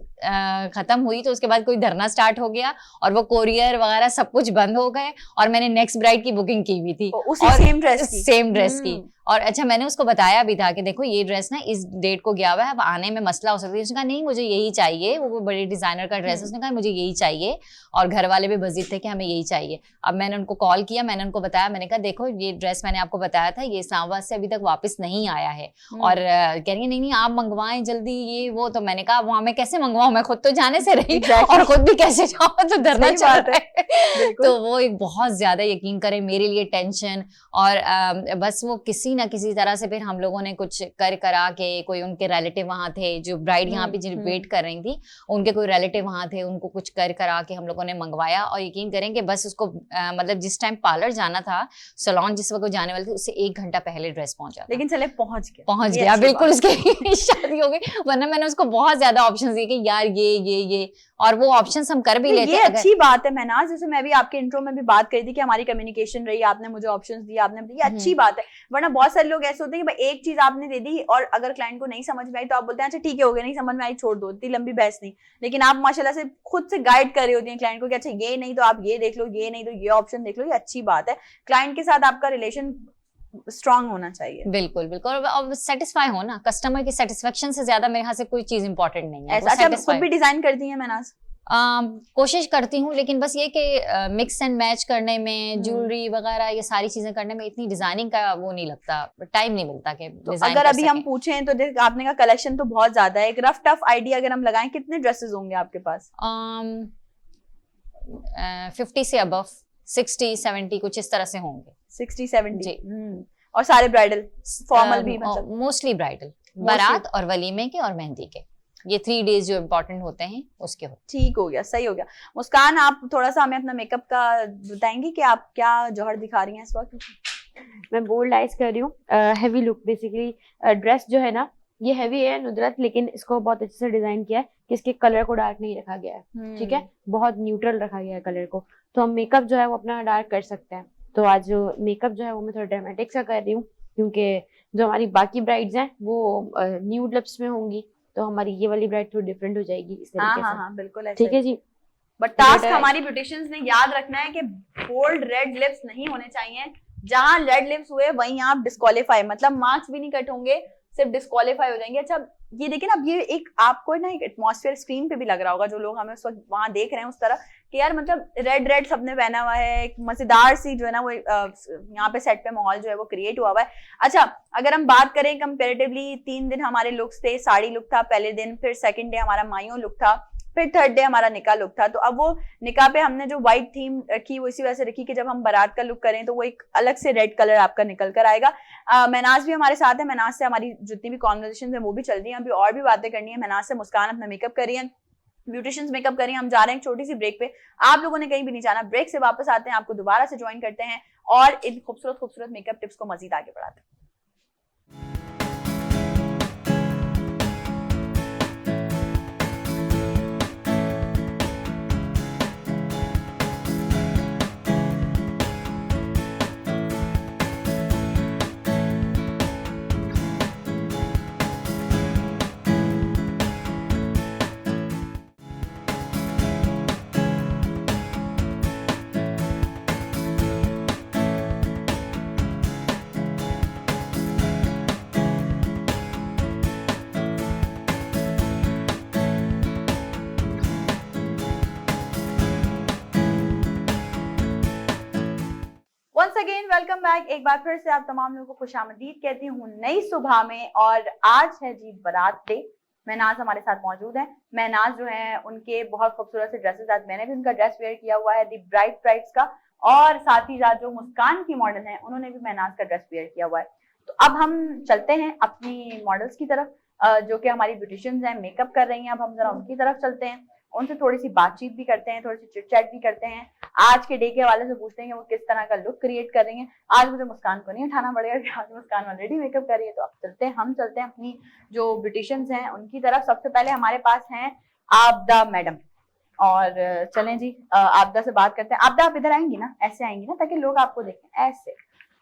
खत्म हुई तो उसके बाद कोई धरना स्टार्ट हो गया और वो कोरियर वगैरह सब कुछ बंद हो गए और मैंने नेक्स्ट ब्राइड की बुकिंग की हुई थी और सेम ड्रेस की। और अच्छा मैंने उसको बताया भी था कि देखो ये ड्रेस ना इस डेट को गया हुआ है, अब आने में मसला हो सकता है। उसने कहा नहीं मुझे यही चाहिए, वो बड़े डिजाइनर का ड्रेस, उसने कहा मुझे यही चाहिए और घर वाले भी बजीद थे कि हमें यही चाहिए। अब मैंने उनको कॉल किया, मैंने उनको बताया, मैंने कहा देखो ये ड्रेस मैंने आपको बताया था, ये इस्लामाबाद से अभी तक वापस नहीं आया है और कह रही है नहीं आप मंगवाएं जल्दी ये वो। तो मैंने कहा वहां मैं कैसे मंगवाऊं, मैं खुद तो जाने से रही और खुद भी कैसे जाऊं, तो धरना चल रहा है। तो वो एक बहुत ज्यादा यकीन करें मेरे लिए टेंशन। और बस वो किसी ना किसी तरह से फिर हम लोगों ने कुछ करा के, कोई उनके रिलेटिव वहां थे, जो ब्राइड यहाँ पे जिन वेट कर रही थी उनके कोई रिलेटिव वहां थे, उनको कुछ करा के हम लोगों ने मंगवाया। और यकीन करें कि बस उसको मतलब जिस टाइम पार्लर जाना था, सैलून जिस वक्त जाने वाली थी, उससे 1 घंटा पहले ड्रेस पहुंचा, लेकिन चले पहुंच गया बिल्कुल उसकी शादी हो गई। वरना मैंने उसको बहुत ज्यादा ऑप्शंस दिए कि यार ये और वो ऑप्शंस हम कर भी लेते। ये अच्छी बात है महनाज, जैसे मैं भी आपके इंट्रो में भी बात करी थी कि हमारी कम्युनिकेशन रही, आपने मुझे ऑप्शंस दिए, आपने ये अच्छी बात है। वरना बहुत सारे लोग ऐसे होते हैं कि भाई एक चीज आपने दे दी और अगर क्लाइंट को नहीं समझ में आई तो आप बोलते हैं अच्छा ठीक है हो गया, नहीं समझ में आई छोड़ दो, इतनी लंबी बहस नहीं। लेकिन आप माशाल्लाह से खुद से गाइड कर रही होती हैं क्लाइंट को कि अच्छा ये नहीं तो आप ये देख लो, ये नहीं तो ये ऑप्शन देख लो, ये अच्छी बात है। क्लाइंट के साथ आपका रिलेशन स्ट्रांग होना चाहिए। बिल्कुल बिल्कुल, और सेटिस्फाई हो ना, कस्टमर की सेटिस्फेक्शन से ज्यादा मेरे ख्याल से कोई चीज इंपॉर्टेंट नहीं है। ऐसा अच्छा, आप खुद भी डिजाइन करती हैं महनाज? कोशिश करती हूँ, लेकिन बस ये कि मिक्स एंड मैच करने में, ज्वेलरी वगैरह ये सारी चीजें करने में इतनी डिजाइनिंग का वो नहीं लगता, टाइम नहीं मिलता कि तो डिजाइन अगर कर अभी हम सकें। पूछें तो आपने का कलेक्शन तो बहुत ज्यादा है, एक रफ टफ आइडिया अगर हम लगाएं, कितने ड्रेसेस होंगे आपके पास? 50 से अबव, 60-70 कुछ इस तरह से होंगे। 60-70 जी। और सारे ब्राइडल, फॉर्मल भी मतलब? मोस्टली ब्राइडल, बारात और वलीमे के और मेहंदी के, ये 3 डेज जो इम्पोर्टेंट होते हैं उसके होते। ठीक हो गया, सही हो गया। मुस्कान, आप थोड़ा सा हमें अपना मेकअप का बताएंगी कि आप क्या जौहर दिखा रही हैं इस वक्त? मैं बोल्ड आइज कर रही हूँ, हैवी लुक बेसिकली। ड्रेस जो है ना ये हैवी है नुदरत, लेकिन इसको बहुत अच्छे से डिजाइन किया है कि इसके कलर को डार्क नहीं रखा गया है, ठीक है, बहुत न्यूट्रल रखा गया है कलर को, तो हम मेकअप जो है वो अपना डार्क कर सकते हैं। तो आज जो मेकअप जो है वो मैं थोड़ा ड्रामेटिक सा कर रही हूँ, क्योंकि जो हमारी बाकी ब्राइड्स हैं वो न्यूड लिप्स में होंगी, तो हमारी ये वाली ब्राइड थोड़ी डिफरेंट हो जाएगी इस तरीके से। हाँ, बिल्कुल ठीक है जी। बट टास्क हमारी ब्यूटिशियंस ने याद रखना है कि बोल्ड रेड लिप्स नहीं होने चाहिए। जहां रेड लिप्स हुए वहीं आप डिस्क्वालीफाई, मतलब मार्क्स भी नहीं कट होंगे, सिर्फ डिस्क्वालीफाई हो जाएंगे। अच्छा ये देखिए ना, अब ये एक आपको ना एक एटमॉस्फेयर स्क्रीन पे भी लग रहा होगा, जो लोग हमें उस वक्त वहां देख रहे हैं उस तरह कि यार मतलब रेड सबने पहना हुआ है, एक मजेदार सी जो है ना वो यहाँ पे सेट पे माहौल जो है वो क्रिएट हुआ हुआ है। अच्छा अगर हम बात करें कंपेरेटिवली, 3 दिन हमारे लुक्स थे, साड़ी लुक था पहले दिन, फिर सेकंड डे हमारा मायो लुक था, फिर थर्ड डे हमारा निकाह लुक था। तो अब वो निकाह पे हमने जो व्हाइट थीम रखी वो इसी वजह से रखी कि जब हम बारात का लुक करें तो वो एक अलग से रेड कलर आपका निकल कर आएगा। महनाज भी हमारे साथ है, महनाज से हमारी जितनी भी कॉन्वर्सेशन है वो भी चल रही है, अभी और भी बातें करनी है महनाज से। मुस्कान अपना मेकअप कर रही है, ब्यूटिशियंस मेकअप करें। हम जा रहे हैं एक छोटी सी ब्रेक पे, आप लोगों ने कहीं भी नहीं जाना, ब्रेक से वापस आते हैं, आपको दोबारा से ज्वाइन करते हैं और इन खूबसूरत मेकअप टिप्स को मजीद आगे बढ़ाते हैं। Once again welcome back. एक बार फिर से आप तमाम लोगों को खुशामदीद कहती हूँ नई सुबह में, और आज है जी बारात डे। महनाज हमारे साथ मौजूद है। महनाज जो है उनके बहुत खूबसूरत से ड्रेसेस, आज मैंने भी उनका ड्रेस वेयर किया हुआ है दी ब्राइड्स का, और साथ ही साथ जो मुस्कान की मॉडल है उन्होंने भी महनाज का ड्रेस वेयर किया हुआ है। तो अब हम चलते हैं अपनी मॉडल्स की तरफ, जो कि हमारी ब्यूटिशियंस हैं, मेकअप कर रही हैं। अब हम जरा उनकी तरफ चलते हैं, उनसे थोड़ी सी बातचीत भी करते हैं, थोड़ी सी चिट चैट भी करते हैं, आज के डे के हवाले से पूछते हैं कि वो किस तरह का लुक क्रिएट कर रही हैं। आज मुझे मुस्कान को नहीं उठाना पड़ेगा कि आज मुस्कान ऑलरेडी मेकअप कर रही है। तो अब हम चलते हैं अपनी जो ब्यूटिशियंस हैं उनकी तरफ। सबसे पहले हमारे पास हैं आबदा मैडम, और चलें जी आबदा से बात करते हैं। आबदा आप इधर आएंगी ना, ऐसे आएंगी ना ताकि लोग आपको देखें, ऐसे।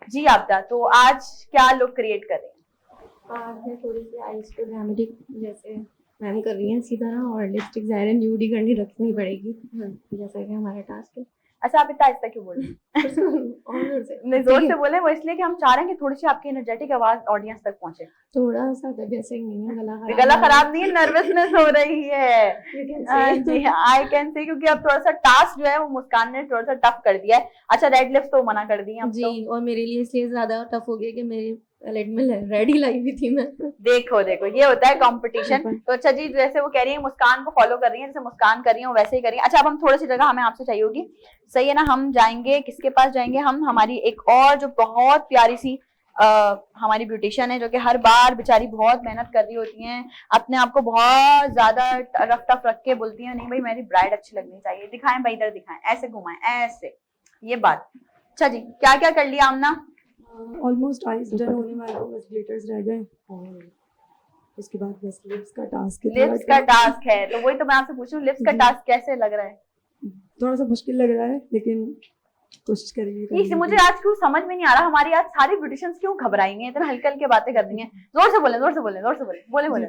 जी आबदा, तो आज क्या लुक क्रिएट कर रही हैं? आज मैं थोड़ी सी आइज को ड्रामेटिक जैसे मैम कर रही हैं इसी तरह, और लिपस्टिक ज़ाहिर न्यूड ही करनी रखनी पड़ेगी जैसा कि हमारा टास्क है। अच्छा आप इतना आहिस्ता क्यों बोल रही हैं? और नहीं जोर से बोले, वो इसलिए कि हम चाह रहे हैं कि थोड़ी सी आपकी एनर्जेटिक आवाज ऑडियंस तक पहुंचे। थोड़ा सा तबीयत सही नहीं है, गला खराब नहीं है, नर्वसनेस हो रही है। जी आई कैन से, क्योंकि अब थोड़ा सा टास्क जो है वो मुस्कान ने थोड़ा सा टफ कर दिया है। अच्छा रेड लिप्स तो मना कर दी है जी तो। और मेरे लिए इसलिए ज्यादा टफ हो गया कि मेरी पैलेट में रेड ही लाई हुई थी मैं। देखो ये होता है कंपटीशन। तो अच्छा जी, जैसे वो कह रही है मुस्कान को फॉलो कर रही है, जैसे मुस्कान कर रही है वैसे ही करिए। अच्छा अब हम थोड़ी सी जगह हमें आपसे चाहिए होगी, सही है ना? हम जाएंगे, किसके पास जाएंगे? हम हमारी एक और जो बहुत प्यारी सी हमारी ब्यूटिशियन है, जो कि हर बार बेचारी बहुत मेहनत कर रही होती हैं, अपने आप को बहुत ज्यादा रफ टफ रख के बोलती हैं नहीं भाई मेरी ब्राइड अच्छी लगनी चाहिए, दिखाएं भाई इधर दिखाएं, ऐसे घुमाएं, ऐसे, ये बात। अच्छा जी क्या क्या कर लिया आमना? ऑलमोस्ट आइज डन होने वाले हैं, बस ग्लिटर्स रह गए और उसके बाद बस लिप्स का टास्क है। लिप्स का टास्क है, तो वही तो मैं आपसे पूछ रही हूँ, लिप्स का टास्क कैसे लग रहा है? थोड़ा सा मुश्किल लग रहा है लेकिन कोशिश करेंगे। ये मुझे आज क्यों समझ में नहीं आ रहा, हमारी आज सारी ब्यूटिशियंस क्यों घबराई हैं, इतना हल्के हल्के बातें कर रही हैं। जोर से बोले, जोर से बोले, जोर से बोले, बोले बोले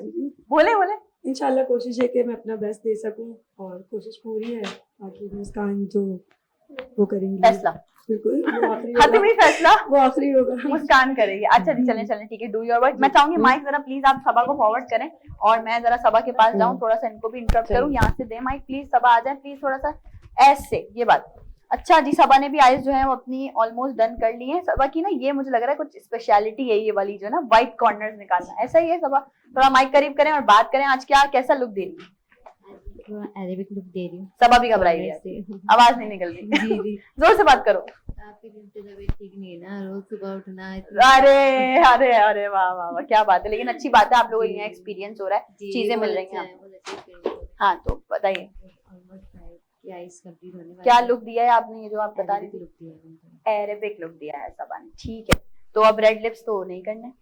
बोले बोले। इंशाल्लाह कोशिश है कि मैं अपना बेस्ट दे सकूं और कोशिश पूरी है, बाकी मुस्कान जो वो करेंगी। फैसला बिल्कुल वो आखिरी हातिम होगा, ही फैसला वो आखिरी होगा। मुस्कान करेगी। अच्छा जी, चलें चलें, ठीक है, डू योर वर्क। मैं चाहूंगी माइक जरा प्लीज आप सबा को फॉरवर्ड करें और मैं जरा सबा के पास जाऊं, थोड़ा सा इनको भी इंटरप्ट करूं, यहाँ से दे माइक प्लीज, सबा आ जाए प्लीज, थोड़ा सा ऐसे, ये बात। अच्छा जी, सबा ने भी आइज जो है वो अपनी ऑलमोस्ट डन कर ली है। सबा की ना ये मुझे लग रहा है कुछ स्पेशलिटी है ये वाली जो है ना व्हाइट कॉर्नर्स निकालना, ऐसा ही है सबा? थोड़ा माइक करीब करें और बात करें, आज क्या कैसा लुक दे रही है? अरेबिक लुक दे रही हूँ। सबा भी घबराई है, आवाज नहीं निकल रही। जी जी। जोर से बात करो। आपकी तबीयत ठीक नहीं है ना, रोज सुबह उठना अरे अरे अरे वाह वाह वाह, क्या बात है, लेकिन अच्छी बात है आप लोगों को यहाँ एक्सपीरियंस हो रहा है, चीजें मिल रही हैं आपको। हाँ तो बताइए क्या लुक दिया है आपने, ये जो आप बता रही थी एरेबिक लुक दिया है सबा ने, ठीक है। तो अब रेड लिप्स तो नहीं करने,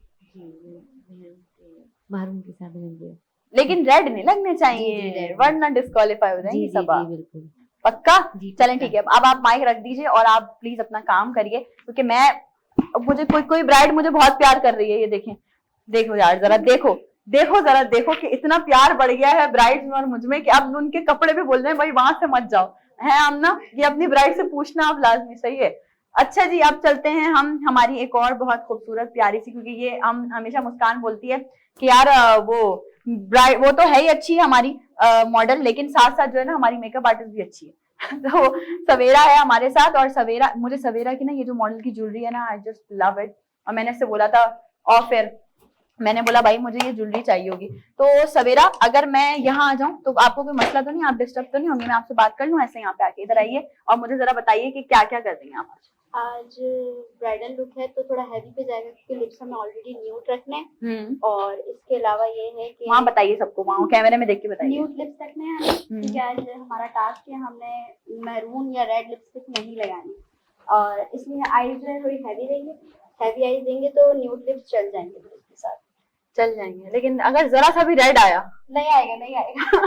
मारून के साथ मिल लेकिन रेड नहीं लगने चाहिए जी, वरना डिस्क्वालीफाई हो जाएंगी सबा, बिल्कुल पक्का? जी, चलें पक्का। ठीक है, अब आप माइक रख दीजिए और आप प्लीज अपना काम करिए, क्योंकि मैं मुझे कोई ब्राइड मुझे बहुत प्यार कर रही है, ये देखें, देखो यार जरा देखो देखो जरा देखो कि इतना प्यार बढ़ गया है ब्राइड्स और मुझ में कि अब उनके कपड़े भी बोल रहे हैं भाई वहां से मत जाओ, है आमना? ये अपनी ब्राइड से पूछना आप लाजमी, सही है। अच्छा जी, अब चलते हैं हम हमारी एक और बहुत खूबसूरत प्यारी सी, क्योंकि ये हम हमेशा मुस्कान बोलती है कि यार वो ब्राइड वो तो है ही अच्छी हमारी मॉडल, लेकिन साथ साथ जो है ना हमारी मेकअप आर्टिस्ट भी अच्छी है। तो सवेरा है हमारे साथ, और सवेरा मुझे सवेरा की ना ये जो मॉडल की ज्वेलरी है ना, आई जस्ट लव इट। और मैंने इससे बोला था और फिर मैंने बोला भाई मुझे ये ज्वेलरी चाहिए होगी। तो सवेरा अगर मैं यहाँ आ जाऊँ तो आपको कोई मसला तो नहीं, आप डिस्टर्ब तो नहीं होंगे, मैं आपसे बात कर लूँ ऐसे? यहाँ पे आके इधर आइए और मुझे जरा बताइए कि क्या क्या कर रही हैं आप आज ब्राइडल लुक है तो थोड़ा हैवी पे जाएगा क्योंकि लिप्स हमें ऑलरेडी न्यूड रखने हैं, और इसके अलावा ये है कि वहाँ बताइए सबको, वहाँ कैमरे में देख के बताइए। न्यूड लिप्स रखने हैं क्योंकि आज हमारा टास्क है, हमने मैरून या रेड लिपस्टिक नहीं लगानी, और इसलिए आईज जो है थोड़ी हैवी रहेंगे, हैवी आईज देंगे तो न्यूड लिप्स चल जाएंगे इसके साथ, चल जाएंगे। लेकिन अगर जरा सा भी रेड आया नहीं आएगा नहीं आएगा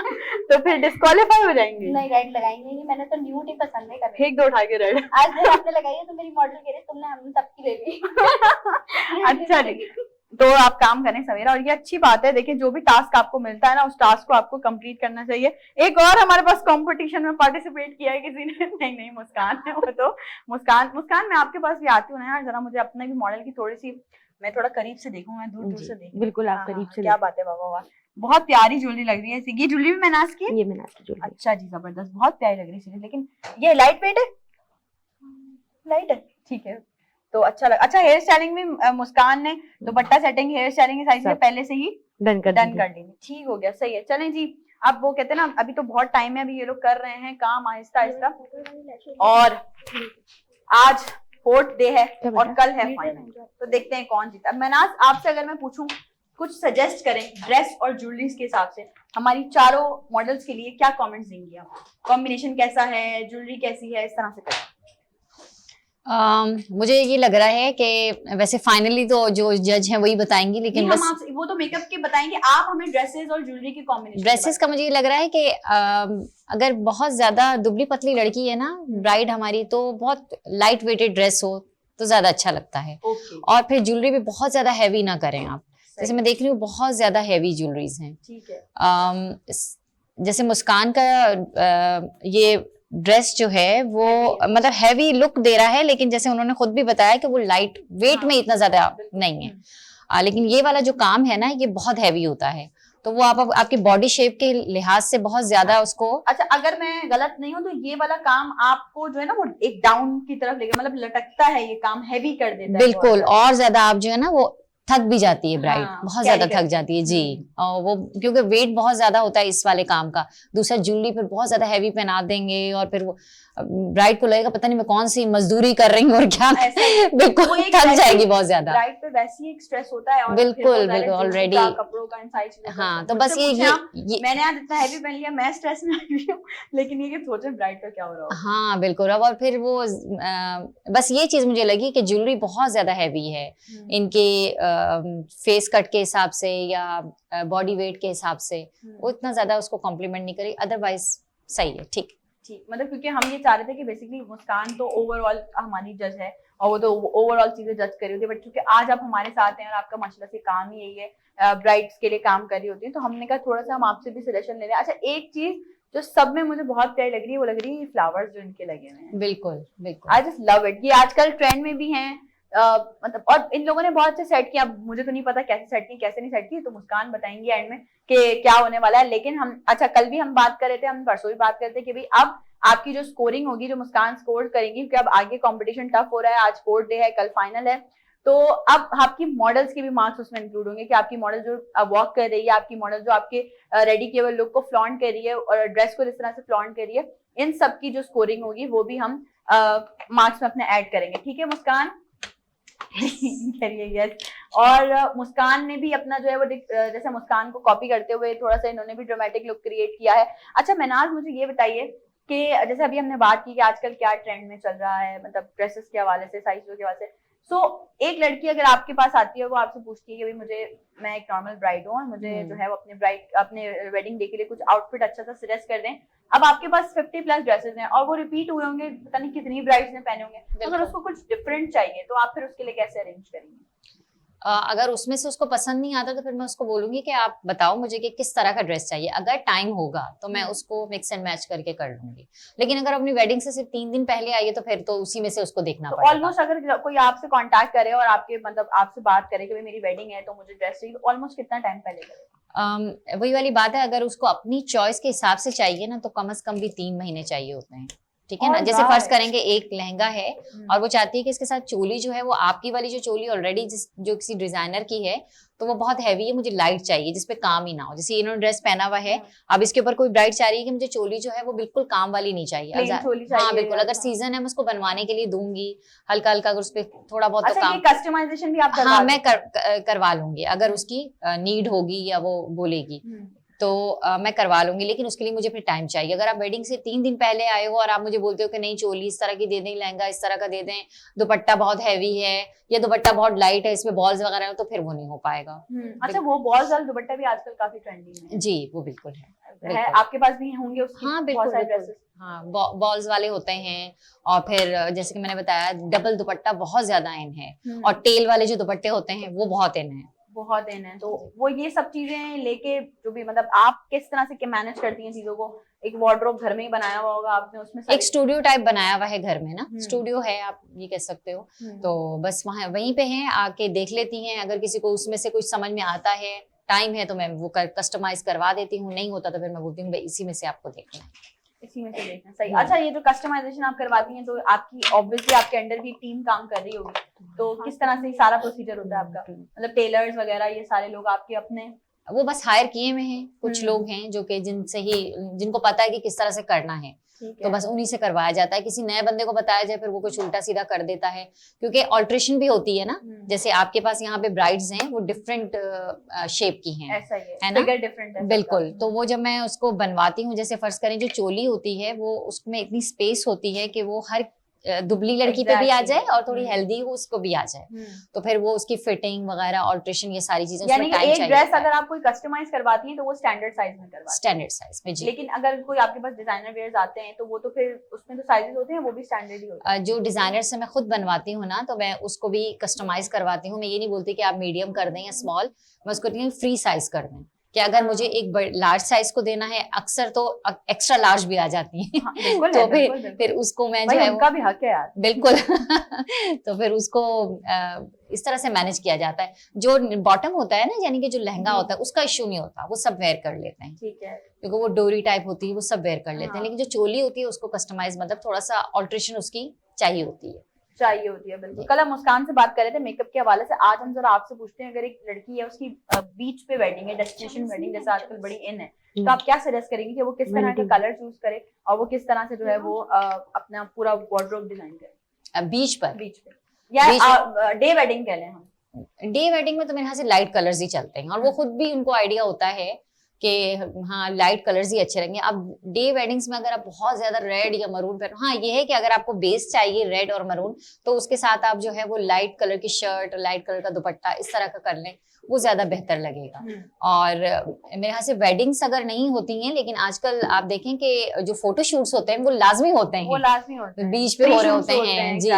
तो फिर डिस्क्वालीफाई हो जाएंगे। नहीं रेड लगाएंगे नहीं, मैंने तो न्यूड ही पसंद है करना। फेंक दो उठा के रेड। आज जब आपने लगाई है तो मेरी मॉडल कह रही तुमने हम सबकी ले ली। अच्छा जी, तो आप काम करें सवेरा, और ये अच्छी बात है। देखिए जो भी टास्क आपको मिलता है ना उस टास्क को आपको कंप्लीट करना चाहिए। एक और हमारे पास कंपटीशन में पार्टिसिपेट किया है किसी ने, नहीं मुस्कान है वो तो। मुस्कान मैं आपके पास भी आती हूँ ना यार, जरा मुझे अपने भी मॉडल की थोड़ी सी मैं थोड़ा करीब से देखूं, मैं दूर दूर से देखूं। बिल्कुल आप हाँ, करीब से क्या बात है, वाह वाह, बहुत प्यारी ज्वेलरी लग रही है। ये ज्वेलरी भी मैंने आज की, ये मैंने आपकी ज्वेलरी। अच्छा जी जबरदस्त, बहुत प्यारी लग रही है। लेकिन ये लाइट वेट है, लाइट है, ठीक है तो अच्छा हेयर स्टाइलिंग में मुस्कान ने दुपट्टा सेटिंग हेयर स्टाइलिंग की साइज से पहले से ही डन कर ली, ठीक हो गया, सही है। चलें जी, अब वो कहते हैं ना अभी तो बहुत टाइम है, अभी ये लोग कर रहे हैं काम आहिस्ता आहिस्ता, और आज 4th डे है और कल है फाइनल, तो देखते हैं कौन जीता। मनाज आपसे अगर मैं पूछूं कुछ सजेस्ट करें ड्रेस और ज्वेलरीज के हिसाब से हमारी चारों मॉडल्स के लिए, क्या कमेंट्स देंगी आप? कॉम्बिनेशन कैसा है, ज्वेलरी कैसी है, इस तरह से करें। मुझे ये लग रहा है कि वैसे फाइनली तो जो जज हैं वही बताएंगी, लेकिन नहीं, बस हम आपसे वो तो मेकअप के बताएंगे, आप हमें ड्रेसेस और ज्वेलरी के कॉम्बिनेशन। ड्रेसेस का मुझे ये लग रहा है कि अगर बहुत ज्यादा दुबली पतली लड़की है ना ब्राइड हमारी, तो बहुत लाइट वेटेड ड्रेस हो तो ज्यादा अच्छा लगता है। और फिर ज्वेलरी भी बहुत ज्यादा हैवी ना करें आप, जैसे मैं देख रही हूँ बहुत ज्यादा हैवी ज्वेलरीज हैं। ठीक है। जैसे मुस्कान का ये ड्रेस जो है वो मतलब हैवी लुक दे रहा है, लेकिन जैसे उन्होंने खुद भी बताया कि वो लाइट वेट में इतना ज्यादा नहीं है। लेकिन ये वाला जो काम है ना ये बहुत हैवी होता है, तो वो आप आपकी बॉडी शेप के लिहाज से बहुत ज्यादा उसको। अच्छा, अगर मैं गलत नहीं हूँ तो ये वाला काम आपको जो है ना वो एक डाउन की तरफ लेकर, मतलब लटकता है, ये काम हैवी कर देता है बिल्कुल, और ज्यादा आप जो है ना वो थक भी जाती है ब्राइड, हाँ, बहुत ज्यादा थक जाती है जी। और वो क्योंकि वेट बहुत ज्यादा होता है इस वाले काम का, दूसरा ज्वेलरी फिर बहुत ज्यादा हैवी पहना देंगे और फिर वो ब्राइड को लगेगा पता नहीं मैं कौन सी मजदूरी कर रही हूँ और क्या, बिल्कुल थक जाएगी बहुत ज्यादा। ब्राइड पे वैसे ही एक स्ट्रेस होता है, और बिल्कुल ऑलरेडी कपड़ों का इन सारी चीजों। हाँ, तो बस ये मैंने आज इतना हैवी पहन लिया, मैं स्ट्रेस में आई हूँ, लेकिन ये कि सोचे ब्राइड का क्या हो रहा है। हाँ बिल्कुल। अब और फिर वो बस ये चीज मुझे लगी कि ज्वेलरी बहुत ज्यादा हैवी है इनके फेस कट के हिसाब से या बॉडी वेट के हिसाब से, वो इतना ज्यादा उसको कॉम्प्लीमेंट नहीं करी, अदरवाइज सही है, ठीक। मतलब क्योंकि हम ये चाह रहे थे कि बेसिकली मुस्कान तो ओवरऑल हमारी जज है और वो तो ओवरऑल चीजें जज कर रही होती है, बट क्योंकि आज आप हमारे साथ हैं और आपका माशाल्लाह से काम ही यही है, ब्राइड्स के लिए काम कर रही होती है, तो हमने कहा थोड़ा सा हम आपसे भी सजेशन ले रहे हैं। अच्छा, एक चीज जो सब में मुझे बहुत प्यारी लग रही है वो लग रही है फ्लावर्स जो इनके लगे हुए हैं। बिल्कुल बिल्कुल। I just love it. ये आजकल ट्रेंड में भी हैं, मतलब और इन लोगों ने बहुत अच्छे सेट किया। अब मुझे तो नहीं पता कैसे सेट की कैसे नहीं सेट की, तो मुस्कान बताएंगी एंड में कि क्या होने वाला है। लेकिन हम अच्छा कल भी हम बात कर रहे थे, हम परसों भी बात कर रहे थे कि भाई अब आपकी जो स्कोरिंग होगी, जो मुस्कान स्कोर करेंगी, क्योंकि अब आगे कंपटीशन टफ हो रहा है। आज 4th डे है, कल फाइनल है, तो अब आपकी मॉडल्स के भी मार्क्स उसमें इंक्लूड होंगे कि आपकी मॉडल जो वॉक कर रही है, आपकी मॉडल जो आपके रेडी किए हुए लुक को फ्लॉन्ट कर रही है और ड्रेस को जिस तरह से फ्लॉन्ट कर रही है, इन सब की जो स्कोरिंग होगी वो भी हम मार्क्स में अपने ऐड करेंगे। ठीक है मुस्कान? करिए यस। और मुस्कान ने भी अपना जो है वो जैसे मुस्कान को कॉपी करते हुए थोड़ा सा इन्होंने भी ड्रामेटिक लुक क्रिएट किया है। अच्छा महनाज, मुझे ये बताइए कि जैसे अभी हमने बात की कि आजकल क्या ट्रेंड में चल रहा है, मतलब ड्रेसेस के हवाले से, साइजों के हवाले से। सो एक लड़की अगर आपके पास आती है, वो आपसे पूछती है कि भाई मैं एक नॉर्मल ब्राइड हूँ और मुझे जो है वो अपने वेडिंग डे के लिए कुछ आउटफिट अच्छा सा सजेस्ट कर दें। अब आपके पास 50+ ड्रेसेस हैं और वो रिपीट हुए होंगे, पता नहीं कितनी ब्राइड्स ने पहने होंगे, तो अगर उसको कुछ डिफरेंट चाहिए तो आप फिर उसके लिए कैसे अरेंज करेंगे? अगर उसमें से उसको पसंद नहीं आता तो फिर मैं उसको बोलूंगी कि आप बताओ मुझे कि किस तरह का ड्रेस चाहिए। अगर टाइम होगा तो मैं उसको मिक्स एंड मैच करके कर लूंगी, लेकिन अगर अपनी वेडिंग से सिर्फ 3 दिन पहले आई है तो फिर तो उसी में से उसको देखना तो पड़ेगा। ऑलमोस्ट अगर कोई आपसे कांटेक्ट करे और आपके मतलब आपसे बात करे कि भाई मेरी वेडिंग है तो मुझे ड्रेस चाहिए, तो ऑलमोस्ट कितना टाइम पहले करे? वही वाली बात है, अगर उसको अपनी चॉइस के हिसाब से चाहिए ना तो कम से कम भी 3 महीने चाहिए होते हैं। ठीक है ना? जैसे फर्ज करेंगे एक लहंगा है और वो चाहती है कि इसके साथ चोली जो है वो आपकी वाली जो चोली ऑलरेडी जो किसी डिजाइनर की है तो वो बहुत हैवी है, मुझे लाइट चाहिए जिसपे काम ही ना हो। जैसे इन्होंने ड्रेस पहना हुआ है, अब इसके ऊपर कोई ब्राइड चाह रही है कि मुझे चोली जो है वो बिल्कुल काम वाली नहीं चाहिए। हाँ बिल्कुल, अगर सीजन है मैं उसको बनवाने के लिए दूंगी हल्का हल्का, अगर उस पर थोड़ा बहुत तो काम, कस्टमाइजेशन भी आप करवा हाँ मैं करवा लूंगी अगर उसकी नीड होगी या वो बोलेगी तो मैं करवा लूंगी, लेकिन उसके लिए मुझे फिर टाइम चाहिए। अगर आप वेडिंग से 3 दिन पहले आए हो और आप मुझे बोलते हो कि नहीं चोली इस तरह की दे दें, लहंगा इस तरह का दे दें, दुपट्टा बहुत हैवी है या दुपट्टा बहुत लाइट है, इसमें बॉल्स वगैरह है, तो फिर वो नहीं हो पाएगा। अच्छा, वो बॉल्स वाला दुपट्टा भी आजकल काफी ट्रेंडिंग है। जी वो बिल्कुल है। आपके पास भी होंगे उसके? हाँ बिल्कुल, हाँ बॉल्स वाले होते हैं। और फिर जैसे कि मैंने बताया डबल दुपट्टा बहुत ज्यादा इन है, और टेल वाले जो दुपट्टे होते हैं वो बहुत इन है, बहुत इन है। तो वो ये सब चीजें लेके जो भी मतलब आप किस तरह से मैनेज करती हैं चीजों को? एक वार्डरोब घर में ही बनाया हुआ होगा आपने, उसमें एक स्टूडियो टाइप बनाया हुआ है घर में ना, स्टूडियो है आप ये कह सकते हो। तो बस वहीं पे हैं, आके देख लेती हैं। अगर किसी को उसमें से कुछ समझ में आता है, टाइम है, तो मैं वो कस्टमाइज करवा देती हूँ। नहीं होता तो फिर मैं बोलती हूँ भाई इसी में से आपको देखना है, इसी में से देखना। सही। अच्छा, ये जो कस्टमाइजेशन आप करवाती हैं तो आपकी ऑब्वियसली आपके अंडर भी टीम काम कर रही होगी, तो किस तरह से सारा प्रोसीजर होता है आपका? मतलब टेलर्स वगैरह ये सारे लोग आपके अपने? वो बस हायर किए हुए हैं, कुछ लोग हैं जो कि जिनको पता है कि किस तरह से करना है, तो बस उन्हीं से करवाया जाता है। किसी नए बंदे को बताया जाए फिर वो कुछ उल्टा सीधा कर देता है, क्योंकि ऑल्ट्रेशन भी होती है ना। जैसे आपके पास यहाँ पे ब्राइड्स हैं वो डिफरेंट शेप की हैं, ऐसा ही है ना? फिगर डिफरेंट है बिल्कुल। तो वो जब मैं उसको बनवाती हूँ, जैसे फर्ज करें जो चोली होती है वो उसमें इतनी स्पेस होती है कि वो हर दुबली लड़की पे भी आ जाए और थोड़ी हेल्दी हो उसको भी आ जाए, तो फिर वो उसकी फिटिंग वगैरह ऑल्ट्रेशन ये सारी चीजें, यानी कि एक ड्रेस अगर आप कोई कस्टमाइज करवाती हैं तो वो स्टैंडर्ड साइज में करवाती हैं? स्टैंडर्ड साइज में जी। लेकिन अगर कोई आपके पास डिजाइनर वेयर्स आते हैं तो वो तो फिर उसमें तो साइजेस होते हैं, वो भी स्टैंडर्ड ही होते हैं? जो डिजाइनर से मैं खुद बनवाती हूँ ना, तो मैं उसको भी कस्टमाइज करवाती हूँ। मैं ये नहीं बोलती कि आप मीडियम कर दें या स्मॉल, मैं उसको फ्री साइज कर दें कि अगर मुझे एक लार्ज साइज को देना है, अक्सर तो एक्स्ट्रा लार्ज भी आ जाती है। हाँ, बिल्कुल तो है, फिर उसको मैं जो है उनका भी हक है यार। बिल्कुल। तो फिर उसको इस तरह से मैनेज किया जाता है। जो बॉटम होता है ना, यानी कि जो लहंगा होता है, उसका इश्यू नहीं होता, वो सब वेयर कर लेते हैं। ठीक है, क्योंकि वो डोरी टाइप होती है, वो सब वेयर कर लेते हैं। लेकिन जो चोली होती है उसको कस्टमाइज मतलब थोड़ा सा ऑल्ट्रेशन उसकी चाहिए होती है। बिल्कुल। कल हम मुस्कान से बात कर रहे थे मेकअप के हवाले से, आज हम जरा आपसे पूछते हैं, अगर एक लड़की है उसकी बीच पे वेडिंग है, डेस्टिनेशन वेडिंग जैसे आजकल बड़ी इन है, तो आप क्या सजेस्ट करेंगे कि वो किस तरह का कलर चूज करे और वो किस तरह से जो है वो अपना पूरा वार्डरोब डिजाइन करे? बीच पे या डे वेडिंग कह लें हम? डे वेडिंग में तो मेरे यहाँ से लाइट कलर्स ही चलते हैं, और वो खुद भी उनको आइडिया होता है कि हाँ लाइट कलर्स ही अच्छे रहेंगे। अब डे वेडिंग्स में अगर आप बहुत ज्यादा रेड या मरून पहनो, हाँ ये है कि अगर आपको बेस चाहिए रेड और मरून, तो उसके साथ आप जो है वो लाइट कलर की शर्ट, लाइट कलर का दुपट्टा इस तरह का कर लें, वो ज्यादा बेहतर लगेगा। और मेरे यहाँ से वेडिंग्स अगर नहीं होती हैं, लेकिन आजकल आप देखें कि जो फोटो शूट्स होते हैं वो लाजमी होते हैं, बीच पे हो रहे होते हैं जी,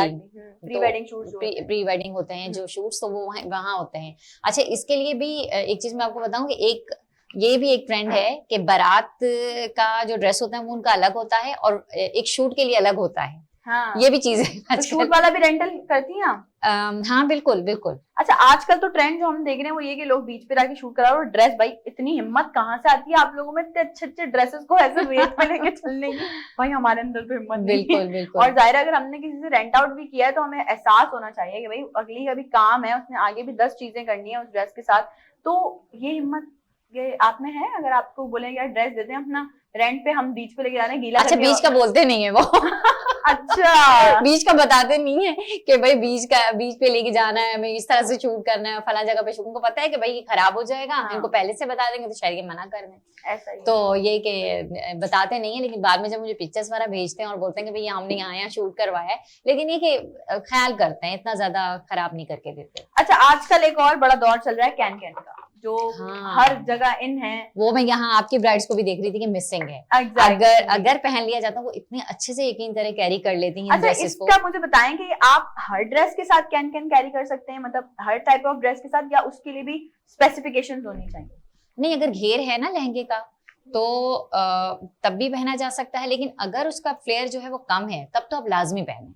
प्री वेडिंग होते हैं जो शूट्स, तो वो वहाँ होते हैं। अच्छा, इसके लिए भी एक चीज मैं आपको बताऊं कि एक ये भी एक ट्रेंड है कि बारात का जो ड्रेस होता है वो उनका अलग होता है और एक शूट के लिए अलग होता है। हाँ, ये भी चीज है तो आजकल। शूट वाला भी रेंटल करती हैं आप? हाँ बिल्कुल बिल्कुल। अच्छा, आजकल तो ट्रेंड जो हम देख रहे हैं वो ये कि लोग बीच पे जाके शूट करा रहे हैं। और ड्रेस, भाई इतनी हिम्मत कहाँ से आती है आप लोगों में इतने अच्छे अच्छे ड्रेसेस को ऐसे वेट पे लेके चलने की? भाई हमारे अंदर तो हिम्मत नहीं है। बिल्कुल बिल्कुल। और जाहिर है अगर हमने किसी से रेंट आउट भी किया है तो हमें एहसास होना चाहिए कि भाई अगली का भी काम है, उसने आगे भी 10 चीजें करनी है उस ड्रेस के साथ। तो ये हिम्मत ये आप में है? अगर आपको बोलेंगे यार ड्रेस देते हैं अपना रेंट पे, हम बीच पे लेके जा रहे हैं गीला अच्छा, करके। बीच का बोलते नहीं है वो। अच्छा, बीच का बताते नहीं है कि भाई बीच पे लेके जाना है, हमें इस तरह से शूट करना है, फला जगह पे शूट। उनको पता है कि भाई ये खराब हो जाएगा, हाँ। इनको पहले से बता देंगे तो शायद ये मना कर दें। ऐसा ही तो ये कि बताते नहीं है, लेकिन बाद में जब मुझे पिक्चर्स वगैरह भेजते हैं और बोलते हैं कि भैया हमने यहाँ शूट करवाया है, लेकिन ये कि ख्याल करते हैं, इतना ज्यादा खराब नहीं करके देते। अच्छा, आजकल एक और बड़ा दौर चल रहा है कैन कैन का, जो हाँ। हर जगह इन है। वो मैं यहाँ आपकी ब्राइड्स को भी देख रही थी कि मिसिंग है। Exactly. अगर पहन लिया जाता वो इतने अच्छे से यकीन तरह कैरी कर लेती हैं अच्छा, ड्रेसेस को। इसका मुझे बताएं कि आप हर ड्रेस के साथ कैन कैन कैरी कर सकते हैं, मतलब हर टाइप ऑफ ड्रेस के साथ, या उसके लिए भी स्पेसिफिकेशंस होनी चाहिए? नहीं, अगर घेर है ना लहंगे का तो तब भी पहना जा सकता है, लेकिन अगर उसका फ्लेयर जो है वो कम है तब तो आप लाजमी पहने।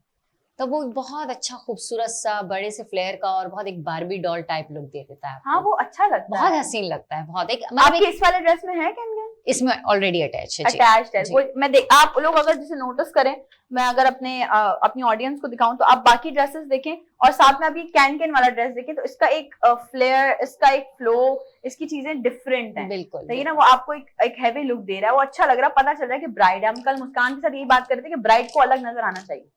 तो वो बहुत अच्छा खूबसूरत सा बड़े से फ्लेयर का और बहुत एक बारबी डॉल टाइप लुक दे देता है। हाँ, वो अच्छा लगता बहुत है। हसीन लगता है, बहुत एक आपके इस वाले ड्रेस में है कैन कैन? इसमें ऑलरेडी अटैच है जी। अटैच्ड है जी। वो। मैं आप लोग अगर जैसे नोटिस करें, मैं अगर अपनी ऑडियंस को दिखाऊं तो आप बाकी ड्रेसेस देखें और साथ में आप ये कैन कैन वाला ड्रेस देखें, तो इसका एक फ्लेयर, इसका एक फ्लो, इसकी चीजें डिफरेंट है। बिल्कुल सही ना? वो आपको एक हैवी लुक दे रहा है, वो अच्छा लग रहा है, पता चल रहा है कि ब्राइड है। हम कल मुस्कान के साथ यही बात कर रहे थे कि ब्राइड को अलग नजर आना चाहिए।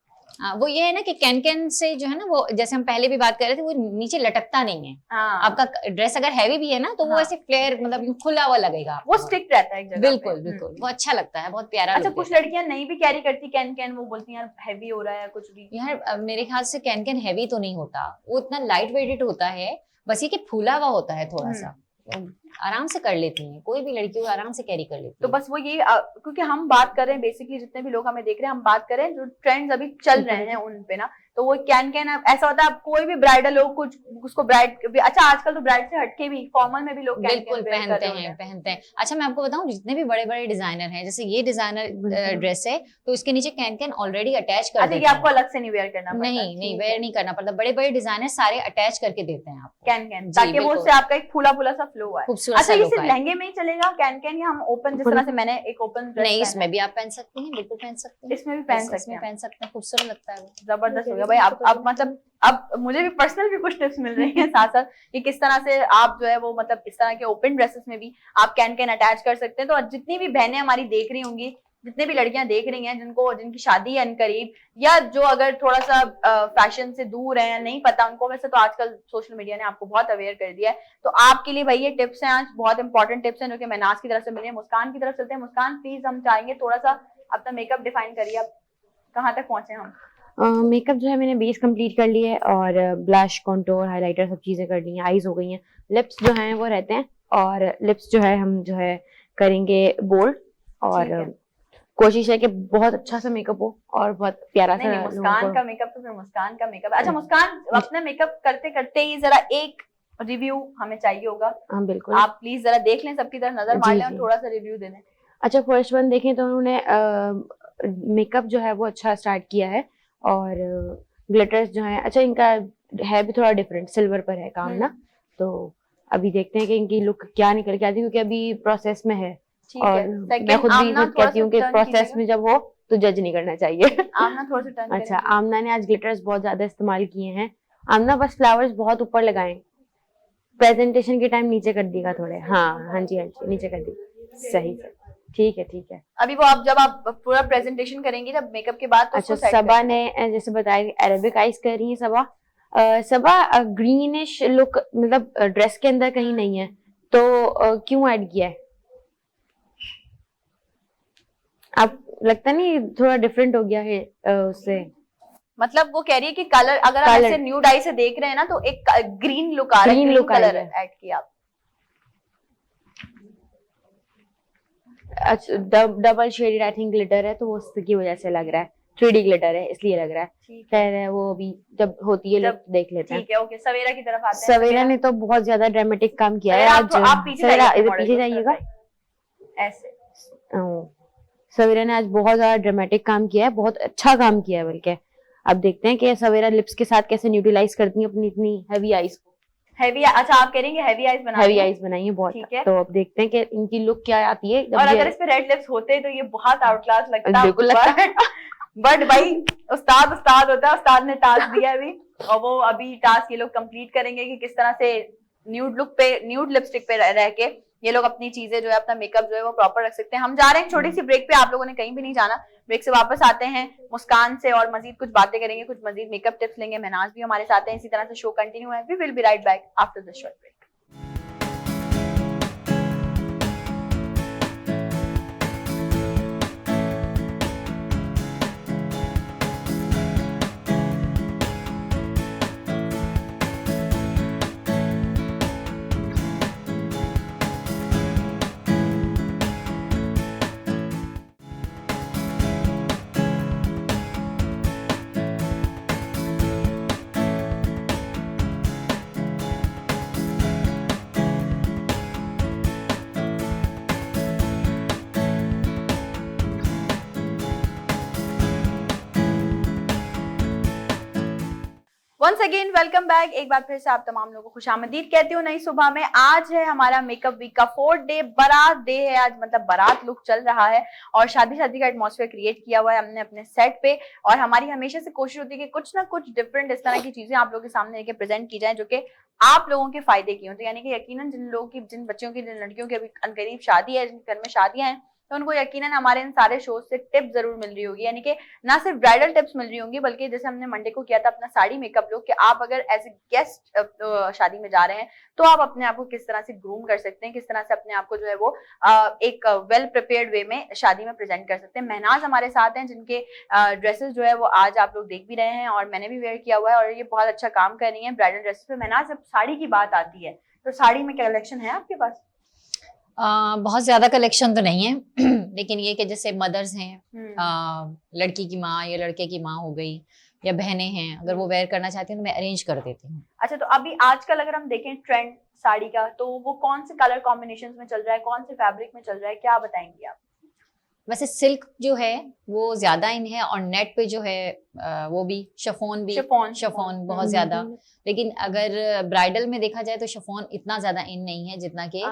वो ये है ना कि कैन कैन से जो है ना, वो जैसे हम पहले भी बात कर रहे थे, वो नीचे लटकता नहीं है। हाँ, आपका ड्रेस अगर हैवी भी है ना तो वो हाँ। ऐसे फ्लेयर मतलब यूं खुला हुआ लगेगा आपको। वो स्टिक रहता है एक जगह बिल्कुल पे। बिल्कुल, वो अच्छा लगता है, बहुत प्यारा अच्छा, look कुछ देता है। लड़कियां नहीं भी कैरी करती कैन कैन, वो बोलती हैं यार हैवी हो रहा है कुछ भी। यार मेरे ख्याल से कैन कैन हैवी तो नहीं होता, वो इतना लाइट वेटेड होता है, बस ये कि फूला हुआ होता है थोड़ा सा। आराम से कर लेती हैं, कोई भी लड़की आराम से कैरी कर लेती तो है। बस वो ये क्योंकि हम बात कर रहे हैं बेसिकली, जितने भी लोग हमें देख रहे हैं, हम बात कर रहे हैं जो ट्रेंड्स अभी चल रहे हैं उन पे ना। तो वो कैन कैन ऐसा होता है, आप कोई भी ब्राइडल हो, कुछ उसको ब्राइड, अच्छा आजकल तो ब्राइड से हटके भी फॉर्मल में भी लोग कैन बिल्कुल कैन पहनते हैं। अच्छा, मैं आपको बताऊं, जितने भी बड़े बड़े डिजाइनर हैं, जैसे ये डिजाइनर ड्रेस है तो इसके नीचे कैन कैन ऑलरेडी अटैच कर अच्छा, देते ये हैं। आपको अलग से नहीं वेयर करना पड़ता? नहीं वेयर नहीं करना पड़ता, बड़े बड़े डिजाइनर सारे अटैच करके देते हैं आपको कैन कैन, जी, ताकि वो बिल्कुल। उससे आपका एक फूला फूला सा फ्लो है। खूबसूरत अच्छा, सा ये look सिर्फ आए। लहंगे में ही चलेगा कैन कैन, या हम ओपन, जिस तरह से मैंने एक ओपन ड्रेस नहीं, इसमें भी आप पहन सकती हैं, बिल्कुल पहन सकते हैं, इसमें भी पहन इसमें सकते हैं? पहन सकते हैं, खूबसूरत लगता है वो। जबरदस्त हो गया भाई। अब मतलब अब मुझे भी पर्सनल भी कुछ टिप्स मिल रही हैं साथ साथ कि किस तरह से आप जो है वो मतलब इस तरह के ओपन ड्रेसेस में भी आप कैन कैन अटैच कर सकते हैं। तो जितनी भी बहनें हमारी देख रही होंगी, जितने भी लड़कियां देख रही हैं जिनकी शादी है अनकरीब, या जो अगर थोड़ा सा फैशन से दूर है, नहीं पता उनको, वैसे तो आजकल सोशल मीडिया ने आपको बहुत अवेयर कर दिया है, तो आपके लिए भाई ये टिप्स हैं आज, बहुत इंपॉर्टेंट टिप्स हैं जो कि महनाज की तरफ से मिले हैं। मुस्कान की तरफ चलते हैं। मुस्कान प्लीज, हम चाहेंगे थोड़ा सा अपना मेकअप डिफाइन करिए, आप कहाँ तक पहुंचे हम? मेकअप जो है मैंने बेस कंप्लीट कर लिया है और ब्लश, कॉन्टोर, हाइलाइटर सब चीजें कर ली हैं, आईज हो गई हैं, लिप्स जो हैं वो रहते हैं, और लिप्स जो है हम जो है करेंगे बोल्ड, और कोशिश है कि बहुत अच्छा सा मेकअप हो और बहुत प्यारा सा। नहीं, मुस्कान का मेकअप तो फिर मुस्कान का मेकअप। अच्छा मुस्कान, अपना मेकअप करते करते ही जरा एक रिव्यू हमें चाहिए होगा। हाँ बिल्कुल, आप प्लीज जरा देख लें, सबकी तरफ नजर मार लें और थोड़ा सा रिव्यू दे दें। अच्छा, फर्स्ट वन देखें तो उन्होंने मेकअप जो है वो अच्छा स्टार्ट किया है, और ग्लिटर्स जो है, अच्छा इनका है भी थोड़ा डिफरेंट, सिल्वर पर है काम ना, तो अभी देखते हैं कि इनकी लुक क्या निकल के आती है, क्योंकि अभी प्रोसेस में है। और मैं खुद भी कहती हूँ कि प्रोसेस में जब हो तो जज नहीं करना चाहिए। आमना थोड़ा सा टर्न अच्छा, आमना ने आज ग्लिटर्स बहुत ज्यादा इस्तेमाल किए हैं। आमना बस फ्लावर्स बहुत ऊपर लगाए, प्रेजेंटेशन के टाइम नीचे कर देगा थोड़े। हाँ जी नीचे कर देगा, सही से, ठीक है। अभी वो आप जब आप पूरा प्रेजेंटेशन करेंगी जब मेकअप के बाद, तो अच्छा, सबा ने जैसे बताया अरेबिक आइज कर रही है सबा। सबा ग्रीनिश लुक मतलब ड्रेस के अंदर कहीं नहीं है, तो क्यों ऐड किया है? आप लगता नहीं थोड़ा डिफरेंट हो गया है उससे? मतलब वो कह रही है कि कलर, अगर आप ऐसे न्यूड आई से देख रहे हैं ना, तो एक ग्रीन लुक आ रहा है, ग्रीन कलर ऐड किया आप। अच्छा, double shaded I think glitter है, तो उसकी वजह से लग रहा है 3D ग्लिटर है इसलिए लग रहा है। ठीक है, खैर है, वो अभी जब होती है जब- देख लेते हैं। ठीक है, ओके। सवेरा की तरफ आते हैं। सवेरा ने तो बहुत ज्यादा ड्रामेटिक काम किया है सवेरा, आज। आप पीछे सवेरा जाइए, इधर मॉडल पीछे को, जाइएगा। ऐसे। सवेरा ने आज बहुत ज्यादा ड्रामेटिक काम किया है, बहुत अच्छा काम किया है बल्कि। अब देखते हैं कि सवेरा लिप्स के साथ कैसे न्यूट्रलाइज करती है अपनी इतनी हैवी आईज को। हैवी, अच्छा आप कह रही हैं हैवी आईज बना हैवी आईज बनाई है बहुत। ठीक है। तो अब देखते हैं कि इनकी लुक क्या आती है। और अगर इस पे रेड लिप्स होते तो ये बहुत आउट क्लास लगता। बिल्कुल लगता है। बट भाई उस्ताद होता है, उस्ताद ने टास्क दिया अभी, और वो अभी टास्क ये लोग कंप्लीट करेंगे कि किस तरह से न्यूड लुक पे, न्यूड लिपस्टिक पे रह के ये लोग अपनी चीजें जो है, अपना मेकअप जो है वो प्रॉपर रख सकते हैं। हम जा रहे हैं छोटी सी ब्रेक पे, आप लोगों ने कहीं भी नहीं जाना। ब्रेक से वापस आते हैं मुस्कान से और मजीद कुछ बातें करेंगे, कुछ मजीद मेकअप टिप्स लेंगे। महनाज भी हमारे साथ हैं। इसी तरह से शो कंटिन्यू है। We will be right back after this short break. Once again welcome back. एक बार फिर से आप तमाम लोगों को खुशामदीद कहती हूँ नई सुबह में। आज है हमारा मेकअप वीक का 4th डे, बारात डे है आज, मतलब बारात लुक चल रहा है और शादी का एटमॉस्फेयर क्रिएट किया हुआ है हमने अपने सेट पे। और हमारी हमेशा से कोशिश होती है कि कुछ ना कुछ डिफरेंट इस तरह की चीजें आप लोगों के सामने लेके प्रेजेंट की जाए जो कि आप लोगों के फायदे की हो। तो यानी कि यकीनन जिन लोगों की, जिन बच्चों की, जिन लड़कियों की अभी अनकरीब शादी है, जिन घर में शादियां हैं, तो उनको यकीनन हमारे इन सारे शोज से टिप जरूर मिल रही होगी। यानी कि ना सिर्फ ब्राइडल टिप्स मिल रही होंगी, बल्कि जैसे हमने मंडे को किया था अपना साड़ी मेकअप लुक, कि आप अगर एज ए गेस्ट शादी में जा रहे हैं तो आप अपने आप को किस तरह से ग्रूम कर सकते हैं, किस तरह से अपने आप को जो है वो एक वेल प्रिपेयर्ड वे में शादी में प्रेजेंट कर सकते हैं। महनाज हमारे साथ हैं जिनके ड्रेसेस जो है वो आज आप लोग देख भी रहे हैं और मैंने भी वेयर किया हुआ है और ये बहुत अच्छा काम कर रही है ब्राइडल ड्रेसेस पे। महनाज, जब साड़ी की बात आती है तो साड़ी में क्या कलेक्शन है आपके पास? बहुत ज्यादा कलेक्शन तो नहीं है लेकिन ये कि जैसे मदर्स हैं, लड़की की माँ या लड़के की माँ हो गई या बहनें हैं, अगर वो वेयर करना चाहती हैं तो मैं अरेंज कर देती हूँ। अच्छा, तो अभी आजकल अगर हम देखें ट्रेंड साड़ी का, तो वो कौन से कलर कॉम्बिनेशंस में चल रहा है, कौन से फैब्रिक में चल रहा है, क्या बताएंगी आप? वैसे सिल्क जो है वो ज्यादा इन है और नेट पे जो है वो भी शिफॉन बहुत ज्यादा। लेकिन अगर ब्राइडल में देखा जाए तो शिफॉन इतना ज्यादा इन नहीं है जितना कि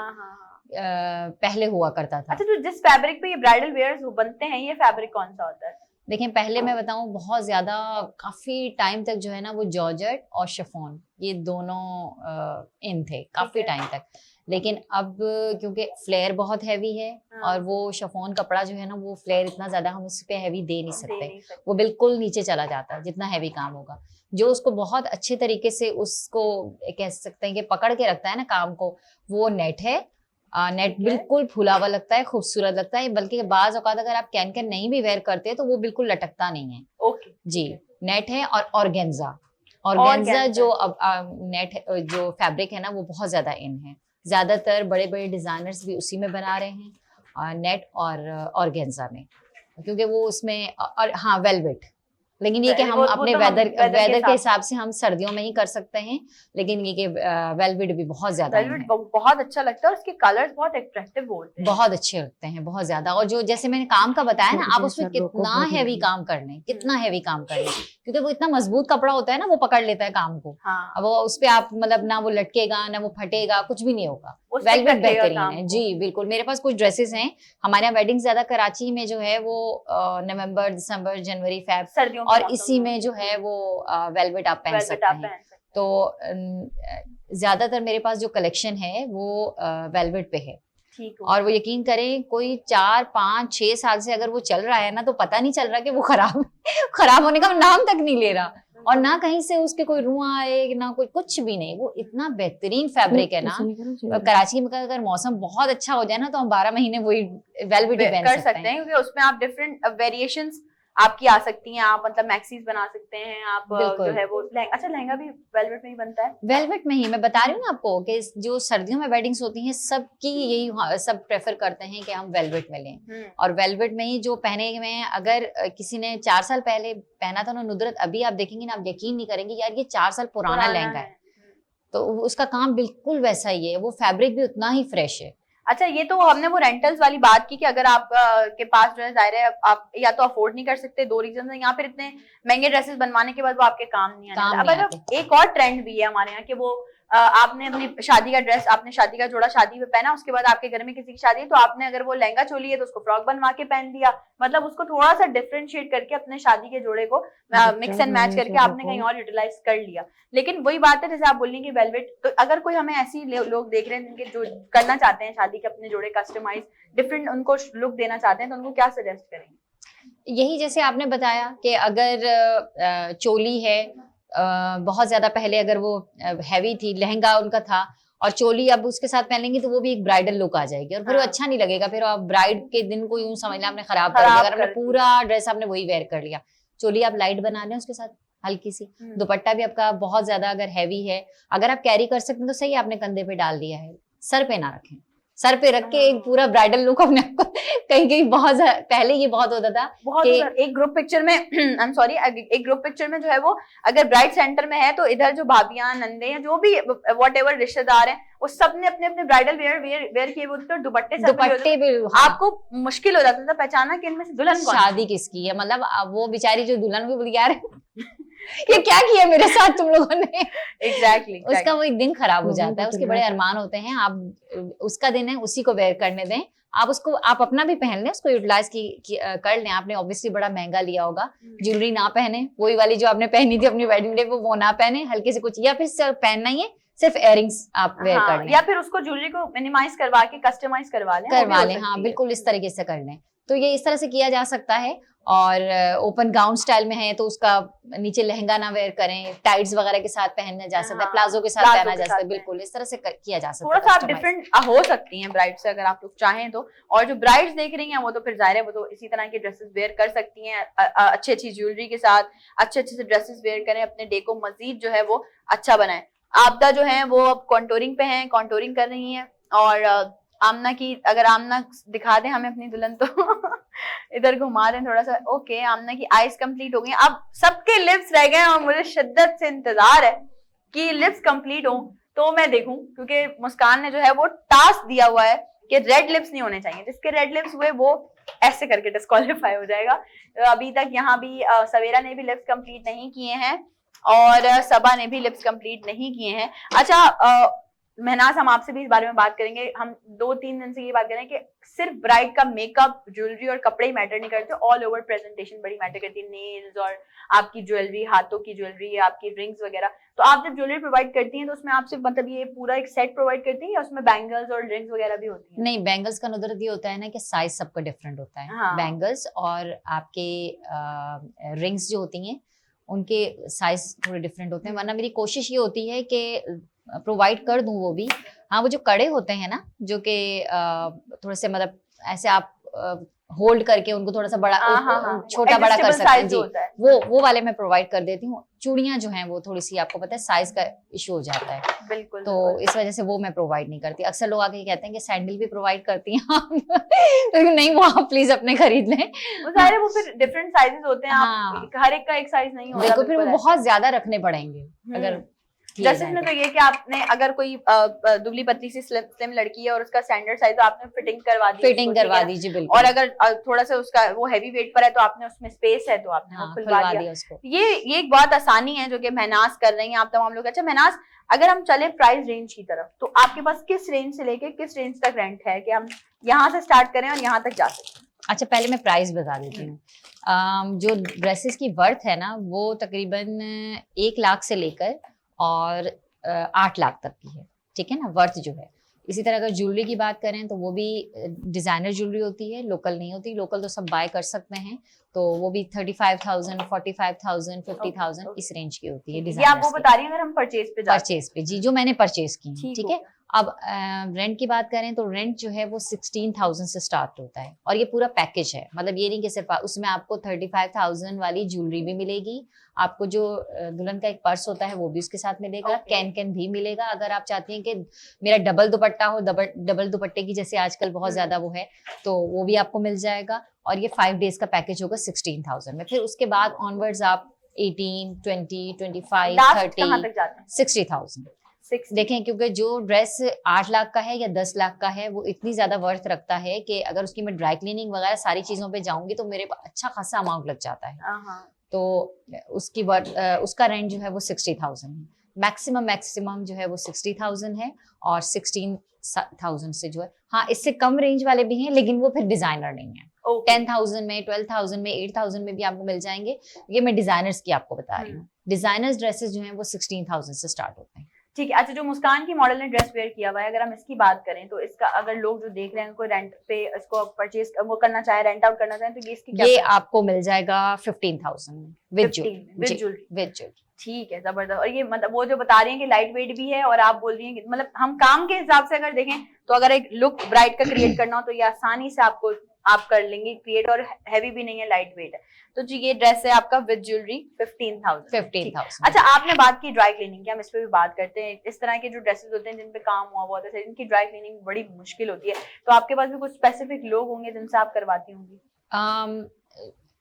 पहले हुआ करता था। अच्छा, तो जिस फैब्रिक पे ये ब्राइडल वेयर्स बनते हैं, ये फैब्रिक कौन सा होता है? देखें, पहले मैं बताऊं, बहुत ज्यादा काफी टाइम तक जो है ना वो जॉर्जेट और शिफॉन ये दोनों इन थे काफी टाइम तक। लेकिन अब क्योंकि फ्लेयर बहुत हैवी है और वो शिफॉन कपड़ा जो है ना वो फ्लेयर इतना ज्यादा हम उस पे हैवी दे नहीं सकते, वो बिल्कुल नीचे चला जाता है जितना हैवी काम होगा। जो उसको बहुत अच्छे तरीके से उसको कह सकते हैं कि पकड़ के रखता है ना काम को, वो नेट है। नेट बिल्कुल फूला हुआ लगता है, खूबसूरत लगता है, बल्कि बाज औकात अगर आप कैन नहीं भी वेयर करते तो वो बिल्कुल लटकता नहीं है। ओके जी, नेट है। और ऑर्गेन्जा जो अब नेट जो फैब्रिक है ना वो बहुत ज्यादा इन है। ज्यादातर बड़े बड़े डिजाइनर्स भी उसी में बना रहे हैं, नेट और ऑर्गेन्जा में, क्योंकि वो उसमें और हाँ वेलवेट। लेकिन ये कि हम अपने वेदर के हिसाब से हम सर्दियों में ही कर सकते हैं, लेकिन ये कि वेलवेट भी बहुत ज्यादा बहुत अच्छा लगता है और उसके कलर्स बहुत अट्रैक्टिव होते हैं, बहुत अच्छे लगते हैं, बहुत ज्यादा। और जो जैसे मैंने काम का बताया ना, आप उसमें कितना हैवी काम कर लें, कितना हैवी काम कर लें, क्योंकि वो इतना मजबूत कपड़ा होता है ना, वो पकड़ लेता है काम को। अब वो उस पे आप मतलब ना वो लटकेगा ना वो फटेगा, कुछ भी नहीं होगा। वेलवेट बेहतरीन है जी, बिल्कुल। मेरे पास कुछ ड्रेसेस हैं, हमारे यहाँ वेडिंग ज्यादा कराची में जो है वो नवंबर, दिसंबर, जनवरी, फेब, सर्दियों, और इसी में जो है वो वेलवेट आप पहन सकते हैं। तो ज्यादातर मेरे पास जो कलेक्शन है वो वेलवेट पे है। और वो यकीन करें, कोई 4, 5, 6 साल से अगर वो चल रहा है ना, तो पता नहीं चल रहा कि वो खराब होने का नाम तक नहीं ले रहा, और ना कहीं से उसके कोई रुआ आए ना कोई कुछ भी नहीं। वो इतना बेहतरीन फैब्रिक है ना। कराची में अगर मौसम बहुत अच्छा हो जाए ना तो हम 12 महीने वही वेलवेट पहन कर सकते हैं, क्योंकि उसमें आप डिफरेंट वेरिएशंस आपकी आ सकती हैं, आप मतलब मैक्सीज बना सकते हैं आप, बिल्कुल। जो है वो अच्छा लहंगा भी वेलवेट में ही बनता है। वेलवेट में ही मैं बता रही हूँ ना आपको कि जो सर्दियों में वेडिंग्स होती हैं सबकी यही सब प्रेफर करते हैं कि हम वेलवेट में लें, और वेलवेट में ही जो पहने हुए हैं, अगर किसी ने 4 साल पहले पहना था ना नुदरत, अभी आप देखेंगे ना, आप यकीन नहीं करेंगे यार ये 4 साल पुराना लहंगा है, तो उसका काम बिल्कुल वैसा ही है, वो फैब्रिक भी उतना ही फ्रेश है। अच्छा, ये तो हमने वो रेंटल्स वाली बात की कि अगर आप के पास जो है जाहिर है आप या तो अफोर्ड नहीं कर सकते, 2 रीजन है, या फिर इतने महंगे ड्रेसेस बनवाने के बाद वो आपके काम नहीं आने। अब एक और ट्रेंड भी है हमारे यहाँ कि वो आपने अपनी शादी का ड्रेस, आपने शादी का जोड़ा शादी में पहना, उसके बाद आपके घर में किसी की शादी है तो आपने अगर वो लहंगा चोली है तो उसको फ्रॉक बनवा के पहन दिया, मतलब उसको थोड़ा सा डिफरेंशिएट करके अपने शादी के जोड़े को मिक्स एंड मैच करके आपने कहीं और यूटिलाइज कर लिया। लेकिन वही बात है जैसे आप बोलेंगे कि वेलवेट, तो अगर कोई हमें ऐसी लोग देख रहे हैं जिनके जो करना चाहते हैं शादी के अपने जोड़े कस्टमाइज डिफरेंट उनको लुक देना चाहते हैं, तो उनको क्या सजेस्ट करेंगे? यही जैसे आपने बताया कि अगर चोली है, बहुत ज्यादा पहले अगर वो हैवी थी, लहंगा उनका था और चोली अब उसके साथ पहन लेंगी तो वो भी एक ब्राइडल लुक आ जाएगी, और फिर वो अच्छा नहीं लगेगा, फिर आप ब्राइड के दिन को यूं समझ लें आपने खराब कर दिया, अगर आपने पूरा ड्रेस आपने वही वेयर कर लिया। चोली आप लाइट बना लें उसके साथ हल्की सी, दुपट्टा भी आपका बहुत ज्यादा अगर हैवी है, अगर आप कैरी कर सकते हैं तो सही, आपने कंधे पे डाल दिया है, सर पे ना रखें, सर पे रख के एक पूरा ब्राइडल लुक अपने आपको कहीं कहीं बहुत पहले ये बहुत होता था कि एक ग्रुप पिक्चर में आई एम सॉरी, एक ग्रुप पिक्चर में जो है वो अगर ब्राइड सेंटर में है तो इधर जो भाभियां नंदे या जो भी व्हाटएवर रिश्तेदार हैं वो सब ने अपने अपने ब्राइडल वेयर किए हुए थे, दुपट्टे भी आपको मुश्किल हो जाता था पहचाना कि इनमें से दुल्हन शादी किसकी है, मतलब वो बेचारी जो दुल्हन को बोली यार ये क्या किया मेरे साथ तुम लोगों ने। एग्जैक्टली उसका वो एक दिन खराब हो जाता है, उसके बड़े अरमान होते हैं, आप उसका दिन है उसी को वेयर करने दें, आप उसको आप अपना भी पहन लें, उसको यूटिलाइज कर लें। आपने ऑब्वियसली बड़ा महंगा लिया होगा, ज्वेलरी ना पहने, वही वाली जो आपने पहनी थी अपनी वेडिंग डे पे वो ना पहने, हल्के से कुछ, या फिर पहनना ही है सिर्फ इयररिंग्स आप वेयर कर लें, या फिर उसको ज्वेलरी को मिनिमाइज करवा के कस्टमाइज करवा लें। हाँ बिल्कुल इस तरीके से कर लें, तो ये इस तरह से किया जा सकता है। और ओपन गाउन स्टाइल में है तो उसका नीचे लहंगा ना वेयर करें, टाइट्स वगैरह के साथ पहना जा सकता है, प्लाजो के साथ पहना जा सकता है, बिल्कुल इस तरह से किया जा सकता है। थोड़ा सा आप डिफरेंट हो सकती हैं ब्राइड से अगर आप लोग चाहें तो, और जो ब्राइड्स देख रही हैं वो तो फिर जाहिर है वो तो इसी तरह की ड्रेसेस वेयर कर सकती हैं, अच्छी अच्छी ज्वेलरी के साथ अच्छे अच्छे से ड्रेसेस वेयर करें, अपने डे को मजीद जो है वो अच्छा बनाएं। आपदा जो है वो अब कॉन्टोरिंग पे हैं, कॉन्टोरिंग कर रही हैं, और आमना की अगर आमना दिखा दें हमें अपनी दुल्हन तो इधर घुमा दें थोड़ा सा। ओके, आमना की आईज कंप्लीट हो गई, अब सबके लिप्स रह गए और मुझे शिद्दत से इंतजार है कि लिप्स कंप्लीट हो तो मैं देखूं, क्योंकि मुस्कान ने जो है वो टास्क दिया हुआ है कि रेड लिप्स नहीं होने चाहिए, जिसके रेड लिप्स हुए वो ऐसे करके डिस्क्वालीफाई हो जाएगा। अभी तक यहाँ भी सवेरा ने भी लिप्स कंप्लीट नहीं किए हैं और सबा ने भी लिप्स कंप्लीट नहीं किए हैं। अच्छा महनाज, हम आपसे भी इस बारे में बात करेंगे, हम 2-3 दिन से ये बात कर रहे हैं कि सिर्फ ब्राइड का मेकअप, ज्वेलरी और कपड़े ही मैटर नहीं करते, ऑल ओवर प्रेजेंटेशन बड़ी मैटर करती है, नेल्स और आपकी ज्वेलरी, हाथों की ज्वेलरी, आपकी रिंग्स वगैरह। तो आप जब ज्वेलरी प्रोवाइड करती हैं तो उसमें आप सिर्फ मतलब ये पूरा एक सेट प्रोवाइड करती हैं या उसमें बैंगल्स और रिंग्स वगैरह भी होती हैं? नहीं, बैंगल्स का नुदरत ये होता है ना कि साइज सबका डिफरेंट होता है। हाँ। बैंगल्स और आपके रिंग्स जो होती हैं उनके साइज थोड़े डिफरेंट होते हैं, वरना मेरी कोशिश ये होती है कि प्रोवाइड कर दूं वो भी। हाँ, वो जो कड़े होते हैं ना जो कि थोड़े से मतलब ऐसे आप होल्ड करके उनको थोड़ा सा बड़ा छोटा बड़ा कर सकते हैं जी, वो वाले मैं प्रोवाइड कर देती हूँ। चूड़ियां जो हैं वो थोड़ी सी आपको पता है साइज का इशू हो जाता है, बिल्कुल, तो इस वजह से वो मैं प्रोवाइड नहीं करती। अक्सर लोग आके कहते हैं कि सैंडल भी प्रोवाइड करती हैं लेकिन नहीं, वो आप प्लीज अपने खरीद लें, वो सारे वो फिर डिफरेंट साइजेस होते हैं। हाँ, हर एक का एक साइज नहीं होता, बिल्कुल, फिर वो बहुत ज्यादा रखने पड़ेंगे अगर ड्रेसेस में। तो ये कि आपने अगर कोई दुबली पतली सी स्लिम लड़की है और उसका स्टैंडर्ड साइज, तो आपने फिटिंग करवा दीजिए बिल्कुल। और अगर थोड़ा सा उसका वो हैवी वेट पर है तो आपने उसमें स्पेस है तो आपने वो खुलवा दिया उसको। ये एक बहुत आसानी है जो कि महनाज कर रही हैं आप तमाम लोग। अच्छा महनाज, अगर हम चले प्राइस रेंज की तरफ, तो आपके पास किस रेंज से लेके किस रेंज तक रेंट है कि हम यहाँ से स्टार्ट करें और यहाँ तक जा सकते हैं? अच्छा, पहले मैं प्राइस बता देती हूँ। जो ड्रेसेस की वर्थ है ना वो तकरीबन 1 लाख से लेकर और 8 लाख तक की है, ठीक है ना, वर्थ जो है। इसी तरह अगर ज्वेलरी की बात करें तो वो भी डिजाइनर ज्वेलरी होती है, लोकल नहीं होती। लोकल तो सब बाय कर सकते हैं, तो वो भी 35,000, 45,000, 50,000 इस रेंज की होती है। ये आप वो बता रही हैं अगर हम परचेज पे जी, जो मैंने परचेज की, ठीक है। अब रेंट की बात करें तो रेंट जो है वो 16,000 से स्टार्ट होता है और ये पूरा पैकेज है। मतलब ये नहीं कि सिर्फ उसमें आपको 35,000 वाली ज्वेलरी भी मिलेगी, आपको जो दुल्हन का एक पर्स होता है वो भी उसके साथ मिलेगा, कैन भी मिलेगा। अगर आप चाहती हैं कि मेरा डबल दुपट्टा हो, डबल दुपट्टे की जैसे आजकल बहुत ज्यादा वो है, तो वो भी आपको मिल जाएगा। और ये 5 डेज का पैकेज होगा 16,000 में। फिर उसके बाद ऑनवर्ड्स आप 18, 20, 25, लास्ट कहाँ 30, तक जाते हैं? 60,000 देखें, क्योंकि जो ड्रेस 8 लाख का है या 10 लाख का है वो इतनी ज्यादा वर्थ रखता है कि अगर उसकी मैं ड्राई क्लीनिंग वगैरह सारी चीजों पे जाऊंगी तो मेरे अच्छा खासा अमाउंट लग जाता है। तो उसका रेंट जो है वो 60,000 है। मैक्सिमम जो है वो 60,000 है और 16,000 से जो है, हाँ इससे कम रेंज वाले भी हैं लेकिन वो फिर डिजाइनर नहीं है। 10,000 में, 12,000 में, 8,000 में भी आपको मिल जाएंगे। ये मैं डिजाइनर्स की आपको बता रही हूँ। डिजाइनर्स ड्रेसेस जो हैं वो 16,000 से स्टार्ट होते हैं। ठीक है। अच्छा, जो मुस्कान की मॉडल ने ड्रेस वेयर किया हुआ है, अगर हम इसकी बात करें तो इसका अगर लोग जो देख रहे हैं कोई रेंट पे इसको परचेज वो करना चाहे, रेंट आउट करना चाहे, तो ये इसकी क्या ये आपको मिल जाएगा 15,000 में विद ज्वेलरी। ठीक है, जबरदस्त। और ये मतलब वो जो बता रही हैं कि लाइट वेट भी है और आप बोल रही हैं कि मतलब हम काम के हिसाब से अगर देखें तो अगर एक लुक ब्राइट का क्रिएट करना हो तो ये आसानी से आप कर लेंगे क्रिएट, और हैवी भी नहीं है, लाइट वेट है। तो जी ये ड्रेस है आपका विद ज्वेलरी 15,000। अच्छा, आपने बात की ड्राई क्लीनिंग की, हम इस पे भी बात करते हैं। इस तरह के जो ड्रेसेस होते हैं जिन पे काम हुआ बहुत है, इनकी ड्राई क्लीनिंग बड़ी मुश्किल होती है, तो आपके पास भी कुछ स्पेसिफिक लोग होंगे जिनसे आप करवाती होंगी?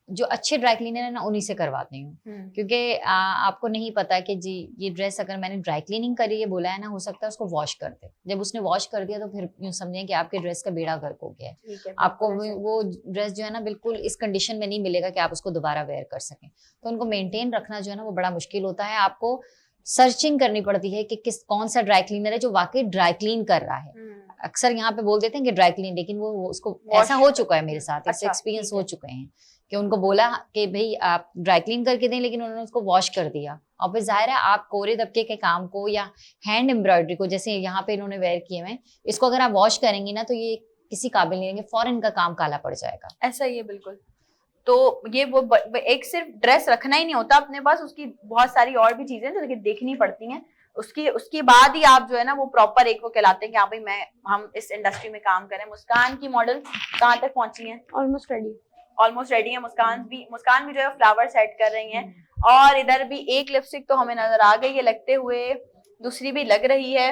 जो अच्छे ड्राई क्लीनर है ना उन्हीं से करवाती हूँ, क्योंकि आपको नहीं पता कि जी ये ड्रेस अगर मैंने ड्राई क्लीनिंग करी है, बोला है ना, हो सकता है उसको वॉश कर दे। जब उसने वॉश कर दिया तो फिर यूँ समझें कि आपके ड्रेस का बेड़ा गर्क हो गया है। आपको वो ड्रेस जो है ना बिल्कुल इस कंडीशन में नहीं मिलेगा कि आप उसको दोबारा वेयर कर सकें। तो उनको मेंटेन रखना जो है ना वो बड़ा मुश्किल होता है। आपको सर्चिंग करनी पड़ती है कि कौन सा ड्राई क्लीनर है जो वाकई ड्राई क्लीन कर रहा है। अक्सर यहाँ पे बोल देते हैं कि ड्राई क्लीन, लेकिन वो उसको ऐसा हो चुका है मेरे साथ, इससे एक्सपीरियंस हो चुके हैं कि उनको बोला कि भाई आप ड्राई क्लीन करके दें, लेकिन उन्होंने उसको वॉश कर दिया। और फिर जाहिर है आप कोरे दबके के काम को या हैंड एम्ब्रॉयडरी को, जैसे यहाँ पे इन्होंने वेयर किए हुए, इसको अगर आप वॉश करेंगी ना तो ये किसी काबिल नहीं रहेंगे, फौरन का काम काला पड़ जाएगा। ऐसा ही है बिल्कुल। तो ये वो एक सिर्फ ड्रेस रखना ही नहीं होता अपने पास, उसकी बहुत सारी और भी चीजें जो देखनी पड़ती हैं। उसके बाद ही आप जो है ना वो प्रॉपर एक वो कहलाते हैं कि हाँ भाई हम इस इंडस्ट्री में काम करें। मुस्कान की मॉडल कहाँ तक पहुंची है? ऑलमोस्ट रेडी है। मुस्कान भी जो है फ्लावर सेट कर रही हैं। और इधर भी एक लिपस्टिक तो हमें नजर आ गई है लगते हुए, दूसरी भी लग रही है।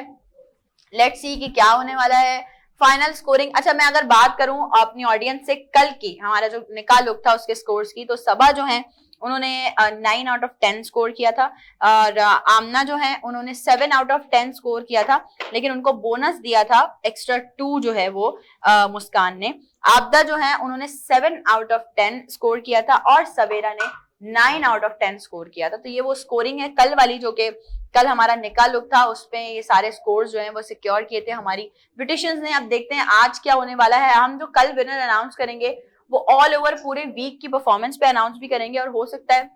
लेट्स सी कि क्या होने वाला है फाइनल स्कोरिंग। अच्छा, मैं अगर बात करूं अपनी ऑडियंस से कल की हमारा जो निकाह लुक था उसके स्कोर्स की, तो सबा जो है उन्होंने 9 आउट ऑफ 10 स्कोर किया था और आमना जो है उन्होंने 7 आउट ऑफ 10 स्कोर किया था, लेकिन उनको बोनस दिया था एक्स्ट्रा 2 जो है वो मुस्कान ने। आबदा जो है उन्होंने 7 आउट ऑफ 10 स्कोर किया था और सवेरा ने 9 आउट ऑफ 10 स्कोर किया था। तो ये वो स्कोरिंग है कल वाली, जो कि कल हमारा निकाह लुक था उसपे ये सारे स्कोर्स जो हैं वो सिक्योर किए थे हमारी ब्यूटिशियंस ने। अब देखते हैं आज क्या होने वाला है। हम जो कल विनर अनाउंस करेंगे वो ऑल ओवर पूरे वीक की परफॉर्मेंस पे अनाउंस भी करेंगे, और हो सकता है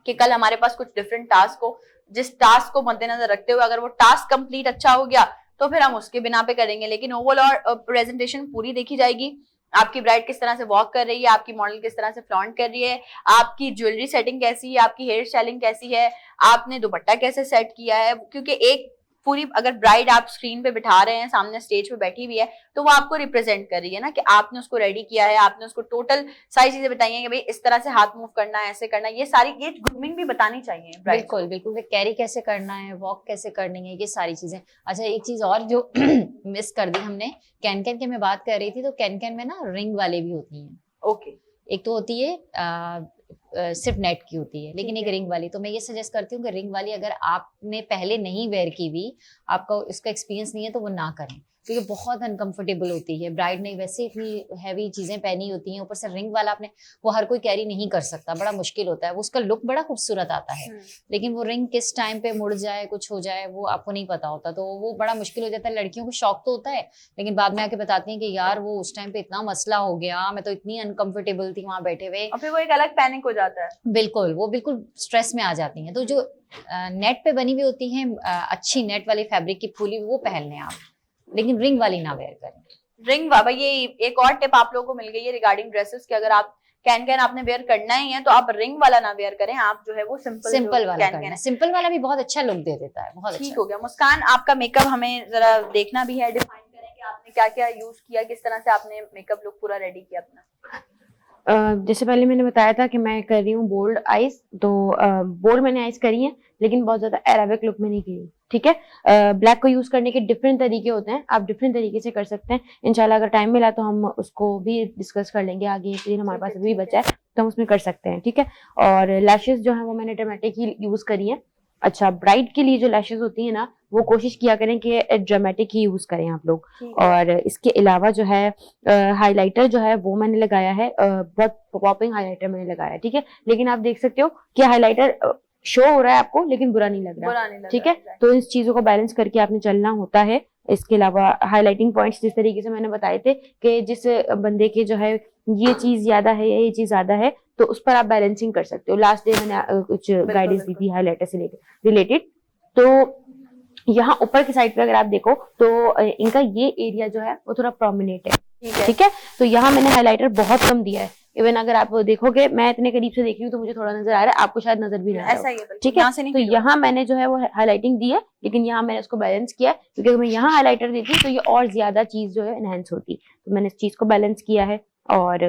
कि कल हमारे पास कुछ डिफरेंट टास्क हो, जिस टास्क को मद्देनजर रखते हुए अगर वो टास्क कंप्लीट अच्छा हो गया तो फिर हम उसके बिना पे करेंगे। लेकिन ओवरऑल प्रेजेंटेशन पूरी देखी जाएगी, आपकी ब्राइड किस तरह से वॉक कर रही है, आपकी मॉडल किस तरह से फ्लॉन्ट कर रही है, आपकी ज्वेलरी सेटिंग कैसी है, आपकी हेयर स्टाइलिंग कैसी है, आपने दुपट्टा कैसे सेट किया है। क्योंकि एक पूरी अगर ब्राइड आप स्क्रीन पे बिठा रहे हैं, सामने स्टेज पे बैठी हुई है, तो वो आपको रिप्रेजेंट कर रही है ना कि आपने उसको रेडी किया है, आपने उसको टोटल सारी चीजें बताई हैं कि भाई इस तरह से हाथ मूव करना है, ऐसे करना है। ये सारी ये ग्रूमिंग भी बतानी चाहिए ब्राइड को। बिल्कुल कैरी कैसे करना है, वॉक कैसे करनी है, ये सारी चीजें। अच्छा, एक चीज और जो मिस कर दी हमने, कैन की मैं बात कर रही थी, तो कैन में ना रिंग वाले भी होती हैं। ओके, एक तो होती है सिर्फ नेट की होती है, लेकिन एक रिंग वाली। तो मैं ये सजेस्ट करती हूँ कि रिंग वाली अगर आपने पहले नहीं वेयर की हुई, आपका इसका एक्सपीरियंस नहीं है, तो वो ना करें, क्योंकि बहुत अनकंफर्टेबल होती है। ब्राइड ने वैसे इतनी हैवी चीजें पहनी होती हैं, ऊपर से रिंग वाला आपने वो हर कोई कैरी नहीं कर सकता, बड़ा मुश्किल होता है। वो उसका लुक बड़ा खूबसूरत आता है, लेकिन वो रिंग किस टाइम पे मुड़ जाए, कुछ हो जाए, वो आपको नहीं पता होता, तो वो बड़ा मुश्किल हो जाता है। लड़कियों को शौक तो होता है, लेकिन बाद में आके बताती हैं कि यार वो उस टाइम पे इतना मसला हो गया, मैं तो इतनी अनकंफर्टेबल थी वहां बैठे हुए, और फिर वो एक अलग पैनिक हो जाता है। बिल्कुल, वो बिल्कुल स्ट्रेस में आ जाती हैं। तो जो नेट पे बनी हुई होती हैं, अच्छी नेट वाली फैब्रिक की फूली, वो पहन लें आप, लेकिन रिंग वाली ना वेयर करें। रिंग बाबा, ये एक और टिप आप लोगों को मिल गई है रिगार्डिंग ड्रेसेस कि अगर आप कैन आपने वेयर करना ही है तो आप रिंग वाला ना वेयर करें, आप जो है वो सिंपल वाला करना है। सिंपल वाला भी बहुत अच्छा लुक दे देता है, बहुत ठीक अच्छा। हो गया। मुस्कान, आपका मेकअप हमें जरा देखना भी है, डिफाइन करें कि आपने क्या क्या यूज किया, किस तरह से आपने मेकअप लुक पूरा रेडी किया अपना। जैसे पहले मैंने बताया था कि मैं कर रही हूँ बोल्ड आइज, तो बोल्ड मैंने आइज करी है लेकिन बहुत ज्यादा अरेबिक लुक में नहीं की, ठीक है। ब्लैक को यूज करने के डिफरेंट तरीके होते हैं, आप डिफरेंट तरीके से कर सकते हैं। इंशाल्लाह अगर टाइम मिला तो हम उसको भी डिस्कस कर लेंगे आगे, एक दिन हमारे पास अभी बचा है तो हम उसमें कर सकते हैं, ठीक है। और लैशेस जो है वो मैंने ड्रामेटिक ही यूज करी है। अच्छा, ब्राइड के लिए जो लैशेस होती है ना, वो कोशिश किया करें कि ड्रामेटिक ही यूज करें आप लोग। और इसके अलावा जो है हाइलाइटर जो है वो मैंने लगाया है, बहुत पॉपिंग हाइलाइटर मैंने लगाया है, ठीक है। लेकिन आप देख सकते हो कि हाइलाइटर शो हो रहा है आपको लेकिन बुरा नहीं लग रहा, ठीक है। तो इस चीजों को बैलेंस करके आपने चलना होता है। इसके अलावा हाइलाइटिंग पॉइंट्स जिस तरीके से मैंने बताए थे कि जिस बंदे के जो है ये चीज ज्यादा है या ये चीज ज्यादा है, तो उस पर आप बैलेंसिंग कर सकते हो। लास्ट डे मैंने कुछ गाइडेंस दी थी हाइलाइटर से रिलेटेड। तो यहाँ ऊपर की साइड पे अगर आप देखो तो इनका ये एरिया जो है वो थोड़ा प्रोमिनेंट है, ठीक है। तो यहाँ मैंने हाइलाइटर बहुत कम दिया है। इवन अगर आप देखोगे, मैं इतने करीब से देख रही हूँ तो मुझे थोड़ा नजर आ रहा है, आपको शायद नजर भी नहीं आ रहा है, ठीक है। तो यहाँ मैंने जो है वो हाइलाइटिंग दी है, लेकिन यहाँ मैंने उसको बैलेंस किया है, क्योंकि अगर मैं यहाँ हाइलाइटर देती तो ये और ज्यादा चीज जो है एनहेंस होती। तो मैंने इस चीज को बैलेंस किया है। और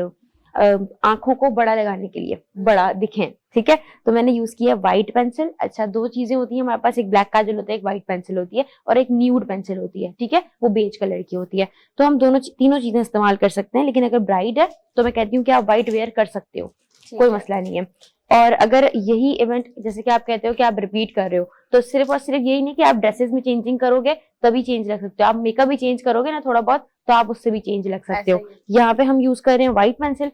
आंखों को बड़ा लगाने के लिए, बड़ा दिखें, ठीक है, तो मैंने यूज किया व्हाइट पेंसिल। अच्छा, दो चीजें होती है हमारे पास, एक ब्लैक काजल होता है, एक व्हाइट पेंसिल होती है, और एक न्यूड पेंसिल होती है, ठीक है, वो बेज कलर की होती है। तो हम तीनों चीजें इस्तेमाल कर सकते हैं, लेकिन अगर ब्राइड है तो मैं कहती हूँ कि आप व्हाइट वेयर कर सकते हो, कोई मसला नहीं है। और अगर यही इवेंट, जैसे कि आप कहते हो कि आप रिपीट कर रहे हो, तो सिर्फ और सिर्फ यही नहीं कि आप ड्रेसेस में चेंजिंग करोगे तभी चेंज रख सकते हो, आप मेकअप भी चेंज करोगे ना थोड़ा बहुत, तो आप उससे भी चेंज रख सकते हो। यहाँ पे हम यूज कर रहे हैं व्हाइट पेंसिल।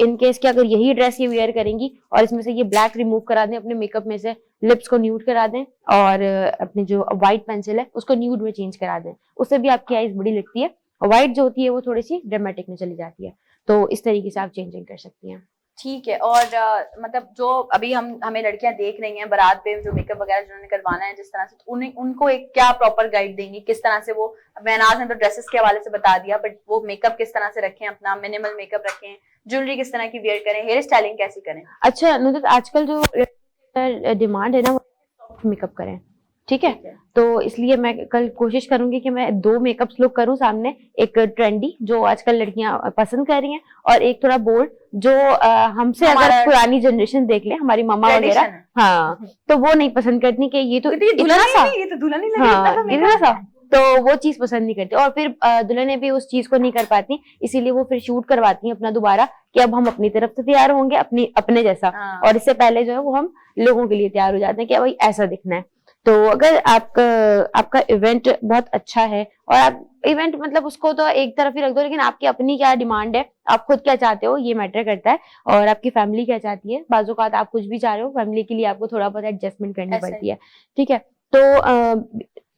इन केस कि अगर यही ड्रेस ये वेयर करेंगी और इसमें से ये ब्लैक रिमूव करा दें अपने मेकअप में से, लिप्स को न्यूड करा दें और अपनी जो व्हाइट पेंसिल है उसको न्यूड में चेंज करा दें, उससे भी आपकी आईज बड़ी लगती है। और व्हाइट जो होती है वो थोड़ी सी ड्रामेटिक में चली जाती है। तो इस तरीके से आप चेंजिंग कर सकती हैं। ठीक है। और मतलब जो अभी हमें लड़कियां देख रही हैं बारात पे जो मेकअप वगैरह जिन्होंने करवाना है जिस तरह से, तो उनको एक क्या प्रॉपर गाइड देंगी, किस तरह से वो, महनाज ने तो ड्रेसेस के हवाले से बता दिया, बट वो मेकअप किस तरह से रखें, अपना मिनिमल मेकअप रखें, ज्वेलरी किस तरह की वेयर करें, हेयर स्टाइलिंग कैसी करें। अच्छा नुसरत, आजकल जो डिमांड है ना वो सॉफ्ट मेकअप करें, ठीक है। तो इसलिए मैं कल कोशिश करूंगी कि मैं 2 मेकअप्स लुक करूं सामने, एक ट्रेंडी जो आजकल लड़कियां पसंद कर रही हैं, और एक थोड़ा बोल्ड जो हमसे अगर पुरानी जनरेशन देख ले, हमारी मम्मा वगैरह, हाँ, तो वो नहीं पसंद करती कि ये तो इतना सा, ये तो दुल्हन ही हाँ, इतना सा, तो वो चीज पसंद नहीं करती। और फिर दुल्हनें भी उस चीज को नहीं कर पाती, इसीलिए वो फिर शूट करवाती हैं अपना दोबारा कि अब हम अपनी तरफ से तैयार होंगे अपने जैसा, और इससे पहले जो है वो हम लोगों के लिए तैयार हो जाते हैं कि भाई ऐसा दिखना है। तो अगर आपका इवेंट बहुत अच्छा है और आप इवेंट मतलब उसको तो एक तरफ ही रख दो, लेकिन आपकी अपनी क्या डिमांड है, आप खुद क्या चाहते हो, ये मैटर करता है, और आपकी फैमिली क्या चाहती है। बाज़-औक़ात आप कुछ भी चाह रहे हो, फैमिली के लिए आपको थोड़ा बहुत एडजस्टमेंट करनी पड़ती है, ठीक है। तो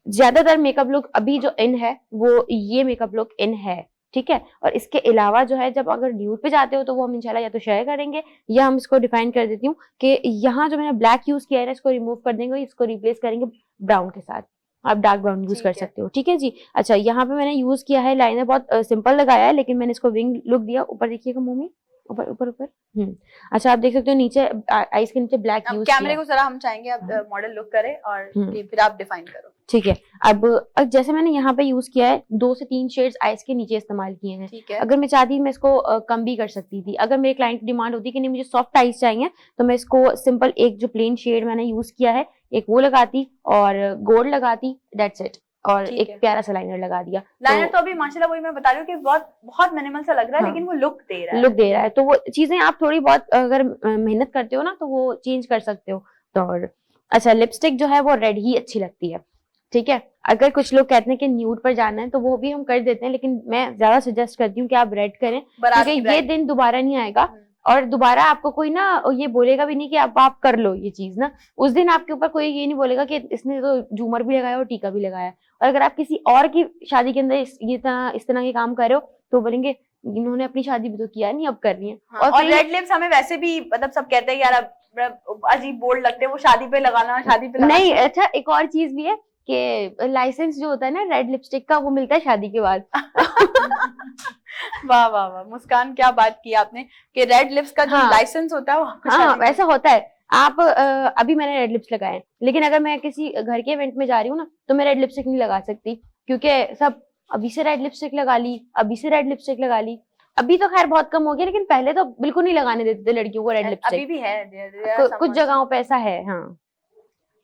ज्यादातर मेकअप लुक अभी जो इन है वो ये मेकअप लुक इन है, ठीक है। और इसके अलावा जो है, जब अगर न्यूड पे जाते हो तो वो हम इंशाल्लाह या तो शेयर करेंगे या हम इसको डिफाइन कर देती हूँ कि यहाँ जो मैंने ब्लैक यूज किया है इसको रिमूव कर देंगे, इसको रिप्लेस करेंगे ब्राउन के साथ, आप डार्क ब्राउन यूज कर सकते हो, ठीक है जी। अच्छा, यहाँ पे मैंने यूज किया है लाइनर, बहुत सिंपल लगाया है, लेकिन मैंने इसको विंग लुक दिया। ऊपर देखिएगा मुंह में, ऊपर ऊपर ऊपर। अच्छा, आप देख सकते हो नीचे आईज के नीचे ब्लैक यूज किया। कैमरे को जरा हम चाहेंगे आप मॉडल लुक करें और फिर आप डिफाइन करो, ठीक है। अब जैसे मैंने यहाँ पे यूज किया है 2 से 3 शेड्स आईज के नीचे इस्तेमाल किए हैं, ठीक है। अगर मैं चाहती मैं इसको कम भी कर सकती थी। अगर मेरे क्लाइंट की डिमांड होती कि नहीं मुझे सॉफ्ट आईज चाहिए, तो मैं इसको सिंपल एक जो प्लेन शेड मैंने यूज किया है एक वो लगाती और गोल्ड लगाती, दैट्स इट, और एक प्यारा सा लाइनर लगा दिया। लाइनर तो अभी माशाल्लाह वही मैं बता रही हूँ कि बहुत मिनिमल सा लग रहा है, हाँ, लेकिन वो लुक दे रहा है, तो वो चीजें आप थोड़ी बहुत अगर मेहनत करते हो ना तो वो चेंज कर सकते हो। तो और अच्छा, लिपस्टिक जो है वो रेड ही अच्छी लगती है, ठीक है। अगर कुछ लोग कहते हैं कि न्यूड पर जाना है तो वो भी हम कर देते हैं, लेकिन मैं ज्यादा सजेस्ट करती हूँ कि आप रेड करें, क्योंकि ये दिन दोबारा नहीं आएगा और दोबारा आपको कोई ना ये बोलेगा भी नहीं कि अब आप कर लो ये चीज ना। उस दिन आपके ऊपर कोई ये नहीं बोलेगा कि इसने तो झूमर भी लगाया और टीका भी लगाया। और अगर आप किसी और की शादी के अंदर इस तरह के काम कर रहे हो तो बोलेंगे इन्होंने अपनी शादी भी तो किया नहीं, अब कर रही है। हाँ, और रेड लिप्स हमें वैसे भी मतलब सब कहते हैं यार अजीब बोल्ड लगते हैं, वो शादी पे लगाना, शादी पे लगाना। नहीं, अच्छा एक और चीज भी है कि लाइसेंस जो होता है ना रेड लिपस्टिक का, वो मिलता है शादी के बाद। वाह वाह वाह, मुस्कान क्या बात की आपने कि रेड लिप्स का जो हाँ। लाइसेंस होता है वो आपको हाँ शादी में- ऐसा होता है। आप अभी मैंने रेड लिप्स लगाए हैं, लेकिन अगर मैं किसी घर के इवेंट में जा रही हूँ ना, तो मैं रेड लिपस्टिक नहीं लगा सकती, क्योंकि सब अभी से रेड लिपस्टिक लगा ली, अभी से रेड लिपस्टिक लगा ली। अभी तो खैर बहुत कम हो गया, लेकिन पहले तो बिल्कुल नहीं लगाने देते थे लड़कियों को रेड अभी लिपस्टिक। भी है, there are some कुछ ones. जगहों पे ऐसा है, हाँ।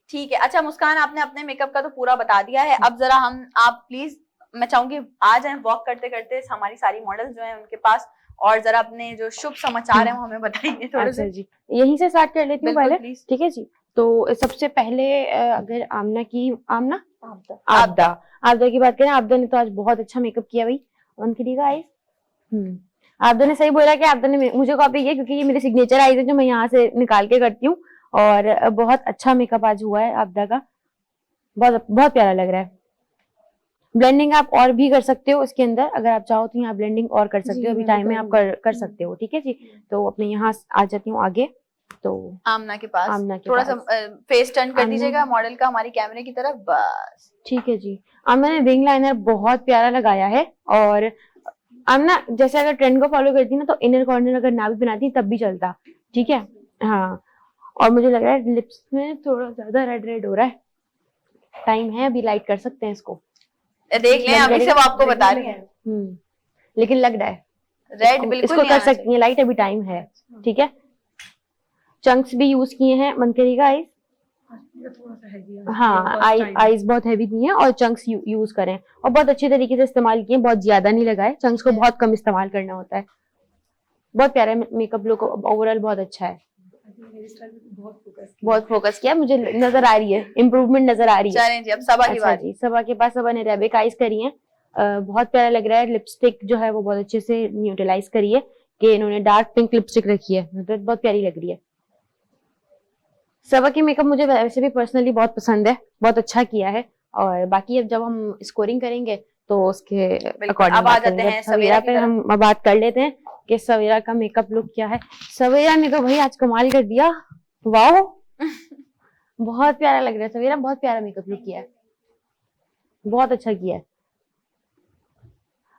ठीक है। अच्छा मुस्कान, आपने अपने मेकअप का तो पूरा बता दिया है, अब जरा आप प्लीज, मैं चाहूंगी आ जाएं वॉक करते करते हमारी सारी मॉडल्स जो हैं उनके पास, और जरा अपने जो शुभ समाचार हैं वो हमें बताइए थोड़े अच्छा से। जी, यहीं से स्टार्ट कर लेती हूँ बिल्कुल पहले, प्लीज। ठीक है जी। तो सबसे पहले अगर आबदा की बात करें, आबदा ने तो आज बहुत अच्छा मेकअप किया भाई, ऑन करिएगा आइज। आबदा ने सही बोला कि आबदा ने मुझे कॉपी किया, क्योंकि ये मेरे सिग्नेचर आइज है जो मैं यहाँ से निकाल के करती हूँ, और बहुत अच्छा मेकअप आज हुआ है आबदा का, बहुत बहुत प्यारा लग रहा है। ब्लेंडिंग आप और भी कर सकते हो इसके अंदर, अगर आप चाहो तो यहाँ ब्लेंडिंग और कर सकते हो, अभी टाइम में आप कर सकते हो, ठीक है जी। तो अपने यहाँ आ जाती हूँ आगे, तो आमना के पास आमना के थोड़ा पास। सा फेस टर्न कर आमना- दीजिएगा मॉडल का हमारी कैमरे की तरफ, बस ठीक है जी। आमना ने विंग लाइनर बहुत प्यारा लगाया है, और आमना जैसे अगर ट्रेंड को फॉलो करती ना, तो इनर कॉर्नर अगर ना भी बनाती तब भी चलता, ठीक है हाँ। और मुझे लग रहा है लिप्स में थोड़ा ज्यादा रेड हो रहा है, टाइम है, अभी लाइट कर सकते हैं इसको, देख लें, अभी से वो आपको बता रही है लेकिन लग रहा है रेड बिल्कुल इसको नहीं कर आना सकती हैं लाइट, अभी टाइम है, ठीक है। चंक्स भी यूज किए हैं, मन करेगा आइज, थोड़ा सा हैवी है, हाँ आईज बहुत हैवी दी हैं, और चंक्स यूज करें, और बहुत अच्छे तरीके से इस्तेमाल किए, बहुत ज्यादा नहीं लगाए, चंक्स को बहुत कम इस्तेमाल करना होता है। बहुत प्यारा मेकअप लुक ओवरऑल बहुत अच्छा है, हेयर स्टाइल में बहुत फोकस किया, मुझे नजर आ रही है, इम्प्रूवमेंट नजर आ रही है। चलें जी, अब सबा की अच्छा बात। जी, सबा के पास सबा ने रेबिक आइज करी है, बहुत प्यारा लग रहा है। लिपस्टिक जो है वो बहुत अच्छे से न्यूट्रलाइज करी है, कि इन्होंने डार्क पिंक लिपस्टिक रखी है, तो बहुत प्यारी लग रही है। सबा की मेकअप मुझे वैसे भी पर्सनली बहुत पसंद है, बहुत अच्छा किया है, और बाकी अब जब हम स्कोरिंग करेंगे तो उसके अकॉर्डिंग अब आ जाते हैं सवेरा की पे तरफ। हम बात कर लेते हैं कि सवेरा का मेकअप लुक क्या है। सवेरा ने तो भाई आज कमाल कर दिया, वाओ बहुत प्यारा लग रहा है, सवेरा बहुत प्यारा मेकअप लुक किया है, बहुत अच्छा किया है।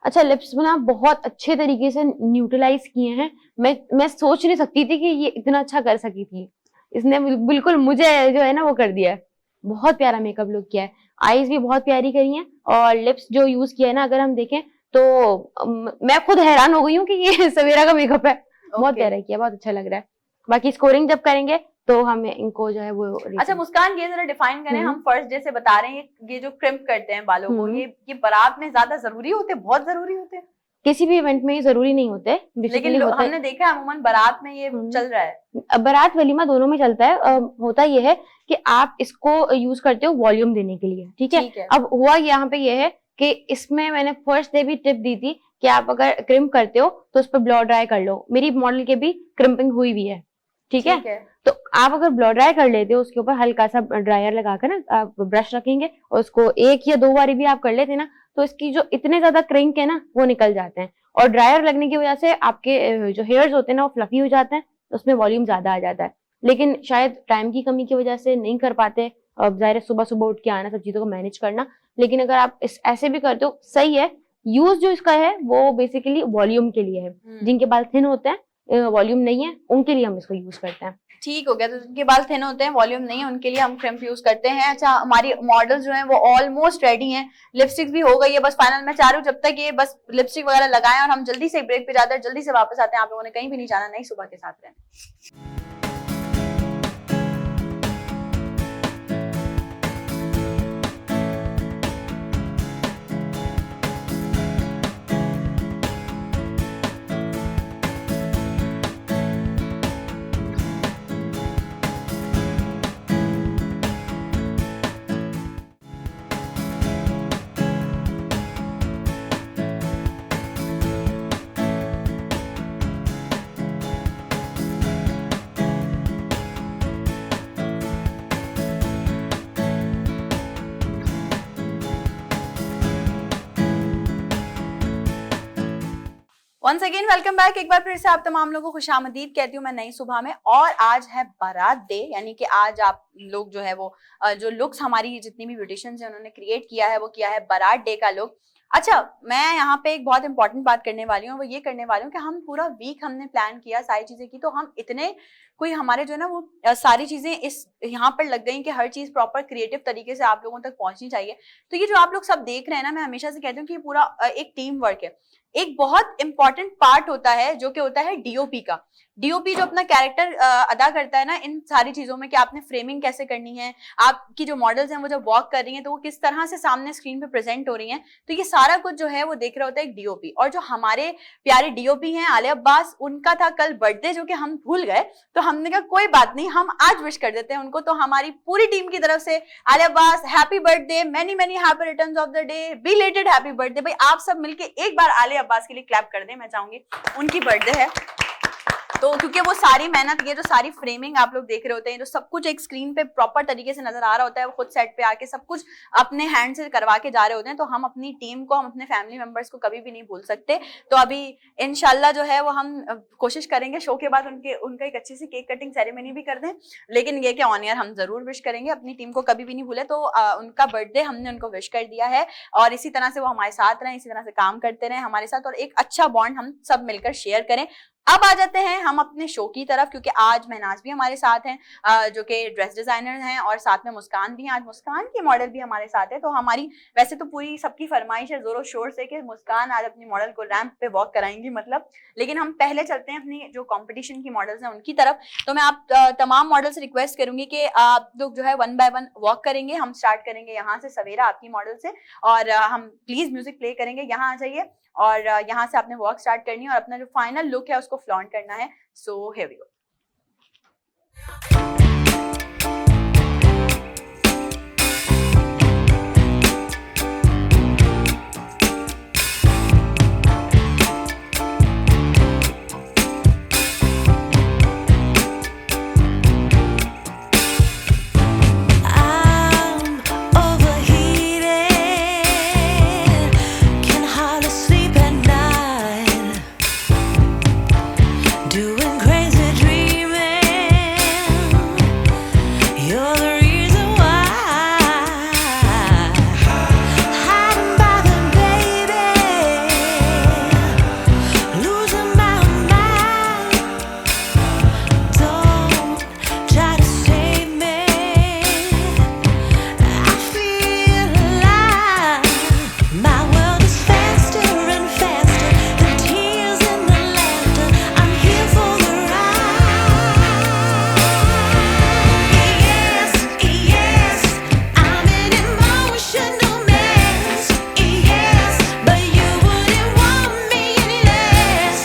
अच्छा लिप्स ना बहुत अच्छे तरीके से न्यूट्रलाइज किए हैं, मैं सोच नहीं सकती थी कि ये इतना अच्छा कर सकी थी, इसने बिल्कुल मुझे जो है ना वो कर दिया है, बहुत प्यारा मेकअप लुक किया है। आईज भी बहुत प्यारी करी हैं, और लिप्स जो यूज किया है ना, अगर हम देखें तो मैं खुद हैरान हो गई हूँ कि ये सवेरा का मेकअप है, बहुत प्यारा किया, बहुत अच्छा लग रहा है। बाकी स्कोरिंग जब करेंगे तो हम इनको जो है वो अच्छा मुस्कान, ये जरा डिफाइन करें, हम फर्स्ट डे से बता रहे हैं ये जो क्रिम्प करते हैं बालों को, ये बारात में ज्यादा जरूरी होते हैं, बहुत जरूरी होते हैं? किसी भी इवेंट में ये जरूरी नहीं होते, लेकिन हमने देखा है अमूमन बारात में ये चल रहा है, बारात वलीमा दोनों में चलता है। होता ये है कि आप इसको यूज करते हो वॉल्यूम देने के लिए, ठीक है। अब हुआ यहाँ पे ये है कि इसमें मैंने फर्स्ट डे भी टिप दी थी कि आप अगर क्रिम्प करते हो तो उस पर ब्लो ड्राई कर लो, मेरी मॉडल के भी क्रिम्पिंग हुई हुई है, ठीक है। तो आप अगर ब्लो ड्राई कर लेते हो, उसके ऊपर हल्का सा ड्रायर लगाकर ना आप ब्रश रखेंगे, और उसको 1 या 2 बारी भी आप कर लेते ना, तो इसकी जो इतने ज्यादा क्रिंक है ना वो निकल जाते हैं, और ड्रायर लगने की वजह से आपके जो हेयर्स होते हैं ना वो फ्लफी हो जाते हैं, उसमें वॉल्यूम ज्यादा आ जाता है। लेकिन शायद टाइम की कमी की वजह से नहीं कर पाते, जाहिर है सुबह सुबह उठ के आना, सब चीजों को मैनेज करना, लेकिन अगर आप ऐसे भी करते हो सही है। यूज जो इसका है वो बेसिकली वॉल्यूम के लिए है, जिनके बाल थिन होते हैं, वॉल्यूम नहीं है, उनके लिए हम इसको यूज करते हैं। ठीक हो गया, तो जिनके बाल थिन होते हैं, वॉल्यूम नहीं है, उनके लिए हम क्रिम्प यूज करते हैं। अच्छा हमारी मॉडल्स जो हैं वो ऑलमोस्ट रेडी हैं, लिपस्टिक्स भी हो गई है, बस फाइनल मैं चाह रही हूँ जब तक ये बस लिपस्टिक वगैरह लगाएं और हम जल्दी से ब्रेक पे जाते हैं, जल्दी से वापस आते हैं। आप लोगों ने कहीं भी नहीं जाना, नई सुबह के साथ रहें। वंस अगेन वेलकम बैक, एक बार फिर से आप तमाम लोगों को खुशामदीद कहती हूँ मैं नई सुबह में। और आज है बारात डे, यानी कि आज आप लोग जो है वो जो लुक्स हमारी जितनी भी ब्यूटिशियंस हैं उन्होंने क्रिएट किया है वो किया है बारात डे का लुक। अच्छा, मैं यहाँ पे एक बहुत इंपॉर्टेंट बात करने वाली हूँ, वो ये करने वाली हूँ कि हम पूरा वीक हमने प्लान किया, सारी चीजें की, तो हम इतने कोई हमारे जो है ना वो सारी चीजें इस यहाँ पर लग गई कि हर चीज प्रॉपर क्रिएटिव तरीके से आप लोगों तक पहुंचनी चाहिए। तो ये जो आप लोग सब देख रहे हैं ना, मैं हमेशा से कहती हूँ कि ये पूरा एक टीम वर्क है। एक बहुत इंपॉर्टेंट पार्ट होता है जो कि होता है डीओपी का। डीओपी जो अपना कैरेक्टर अदा करता है ना इन सारी चीजों में, कि आपने फ्रेमिंग कैसे करनी है, आपकी जो मॉडल्स हैं वो जब वॉक कर रही हैं तो वो किस तरह से सामने स्क्रीन पे प्रेजेंट हो रही हैं, तो ये सारा कुछ जो है वो देख रहा होता है एक डीओपी। और जो हमारे प्यारे डीओपी हैं आलिया अब्बास, उनका था कल बर्थडे जो कि हम भूल गए, तो हमने कहा कोई बात नहीं, हम आज विश कर देते हैं उनको। तो हमारी पूरी टीम की तरफ से Alia Abbas, happy birthday, many many happy returns of the day, belated happy birthday. भाई आप सब मिलके एक बार आलिया अब्बास के लिए क्लैप कर दें, मैं चाहूंगी, उनकी बर्थडे है तो, क्योंकि वो सारी मेहनत, ये जो सारी फ्रेमिंग आप लोग देख रहे होते हैं, जो सब कुछ एक स्क्रीन पे प्रॉपर तरीके से नजर आ रहा होता है, वो खुद सेट पे आके सब कुछ अपने हैंड से करवा के जा रहे होते हैं। तो हम अपनी टीम को, हम अपने फैमिली मेंबर्स को कभी भी नहीं भूल सकते। तो अभी इंशाल्लाह जो है वो हम कोशिश करेंगे शो के बाद उनका एक अच्छी सी केक कटिंग सेरेमनी भी कर दें, लेकिन ये कि ऑन एयर हम जरूर विश करेंगे, अपनी टीम को कभी भी नहीं भूले। तो उनका बर्थडे हमने उनको विश कर दिया है, और इसी तरह से वो हमारे साथ रहें, इसी तरह से काम करते रहें हमारे साथ, और एक अच्छा बॉन्ड हम सब मिलकर शेयर करें। अब आ जाते हैं हम अपने शो की तरफ, क्योंकि आज महनाज भी हमारे साथ हैं जो कि ड्रेस डिजाइनर हैं, और साथ में मुस्कान भी हैं। आज मुस्कान की मॉडल भी हमारे साथ है। तो हमारी वैसे तो पूरी सबकी फरमाइश है जोरों शोर से कि मुस्कान आज अपनी मॉडल को रैंप पे वॉक कराएंगी, मतलब, लेकिन हम पहले चलते हैं अपनी जो कंपटीशन की मॉडल्स हैं उनकी तरफ। तो मैं आप तमाम मॉडल से रिक्वेस्ट करूंगी कि आप लोग जो है 1 बाय 1 वॉक करेंगे। हम स्टार्ट करेंगे यहाँ से, सवेरा आपकी मॉडल से, और हम प्लीज म्यूजिक प्ले करेंगे, यहाँ आ जाइए, और यहाँ से आपने वॉक स्टार्ट करनी है और अपना जो फाइनल लुक है उसको फ्लॉन्ट करना है। So here we go. Doing crazy dreaming, you're the reason why. Hiding by the baby, losing my mind. Don't try to save me, I feel alive. My world is faster and faster, the tears and the laughter. I'm here for the ride. Yes, yes, I'm an emotional mess. Yes, but you wouldn't want me any less.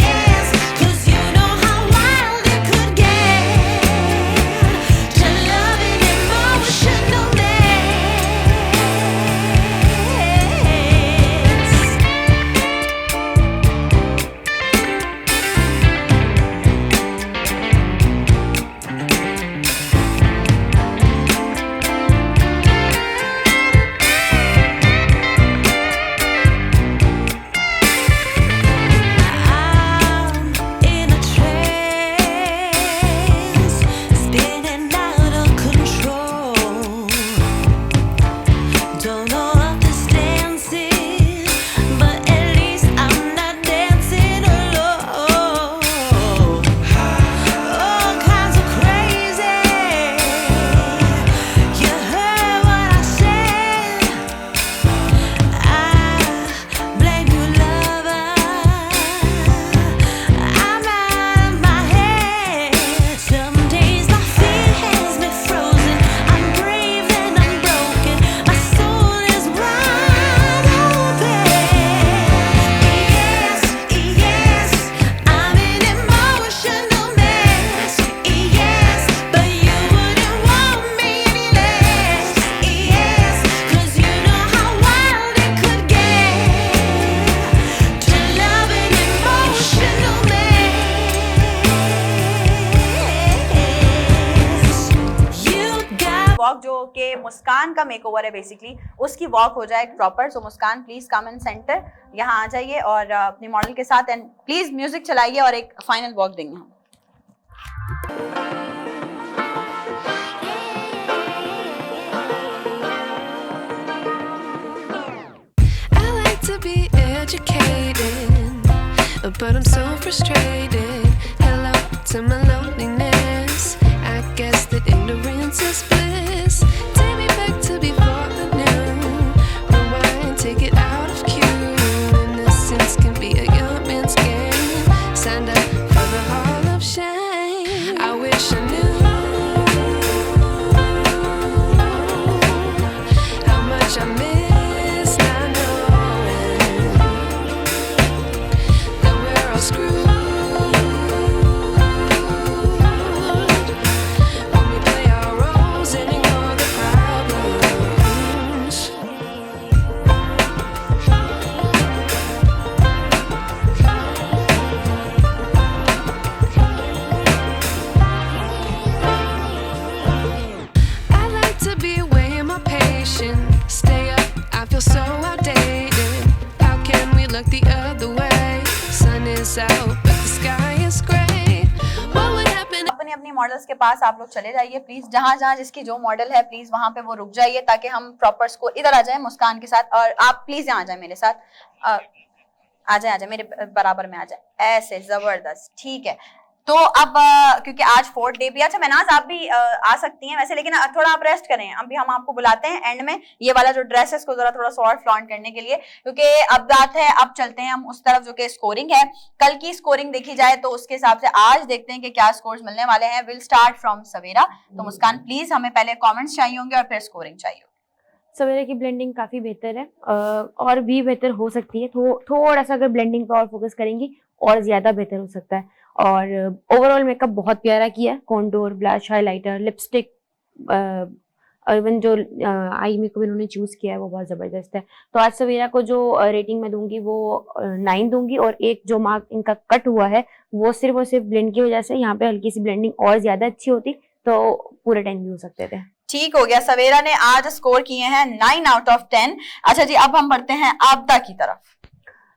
Yes, 'cause you know how wild it could get to love an emotional mess. I'm in a trance, spinning out of control. Don't know what this dance is, but at least I'm not dancing alone. All kinds of crazy. You heard what I said. I blame you, lover. I'm out of my head. Some days my fear has me frozen. I'm brave and I'm broken. My soul is wide open. Yes, yes, I'm an emotional mess. Yes, but you wouldn't want me any less. Yes, 'cause you know how wild it could get to love an emotional mess. You got walk जो कि मुस्कान का makeover है basically, उसकी walk हो जाए proper. So Muskan please come in centre, यहाँ आ जाइए और अपनी मॉडल के साथ, एंड प्लीज म्यूजिक चलाइए और एक फाइनल वॉक देंगे हम। I educated, but I'm so frustrated. Hello to my loneliness. I guess that ignorance is bliss. Take me back to before I knew. Rewind, take it out of cue. Innocence can be a young man's game. Signed up for the hall of shame. I wish I knew how much I miss not knowing that we're all screwed when we play our roles and ignore the problems. I like to be away in my patience. Stay up, I feel so outdated. How can we look the other way? Sun is out, but the sky is gray. What would happen? अपने अपनी models के पास आप लोग चले जाइए please, जहां जहां जिसकी जो मॉडल है प्लीज वहां पे वो रुक जाइए ताकि हम प्रॉपर स्कोर इधर आ जाए मुस्कान के साथ, और आप प्लीज यहाँ आ जाए मेरे साथ, आ जाए मेरे बराबर में आ जाए, ऐसे जबरदस्त। ठीक है, तो अब क्योंकि आज 4th डे भी, अच्छा महनाज आप भी आ सकती हैं वैसे, लेकिन थोड़ा आप रेस्ट करें, अभी हम आपको बुलाते हैं एंड में ये वाला जो ड्रेस है इसको जरा थोड़ा सा और फ्लॉन्ट करने के लिए, क्योंकि अब बात है, अब चलते हैं हम उस तरफ जो कि स्कोरिंग है। कल की स्कोरिंग देखी जाए तो उसके हिसाब से आज देखते हैं कि क्या स्कोर्स मिलने वाले हैं। विल स्टार्ट फ्रॉम सवेरा। तो मुस्कान प्लीज हमें पहले कॉमेंट्स चाहिए होंगे और फिर स्कोरिंग चाहिए। सवेरे की ब्लेंडिंग काफ़ी बेहतर है, और भी बेहतर हो सकती है। थोड़ा सा अगर ब्लेंडिंग पर और फोकस करेंगी और ज़्यादा बेहतर हो सकता है। और ओवरऑल मेकअप बहुत प्यारा किया है, contour, blush, highlighter, lipstick, even जो आई मेकअप इन्होंने चूज़ किया है वो बहुत ज़बरदस्त है। तो आज सवेरा को जो रेटिंग मैं दूंगी वो 9 दूंगी, और एक जो मार्क इनका कट हुआ है वो सिर्फ और सिर्फ ब्लेंड की वजह से, यहाँ पे हल्की सी ब्लेंडिंग और ज़्यादा अच्छी होती तो पूरे 10 भी हो सकते थे। ठीक हो गया, सवेरा ने आज स्कोर किए हैं 9 आउट ऑफ 10। अच्छा जी, अब हम बढ़ते हैं आपदा की तरफ।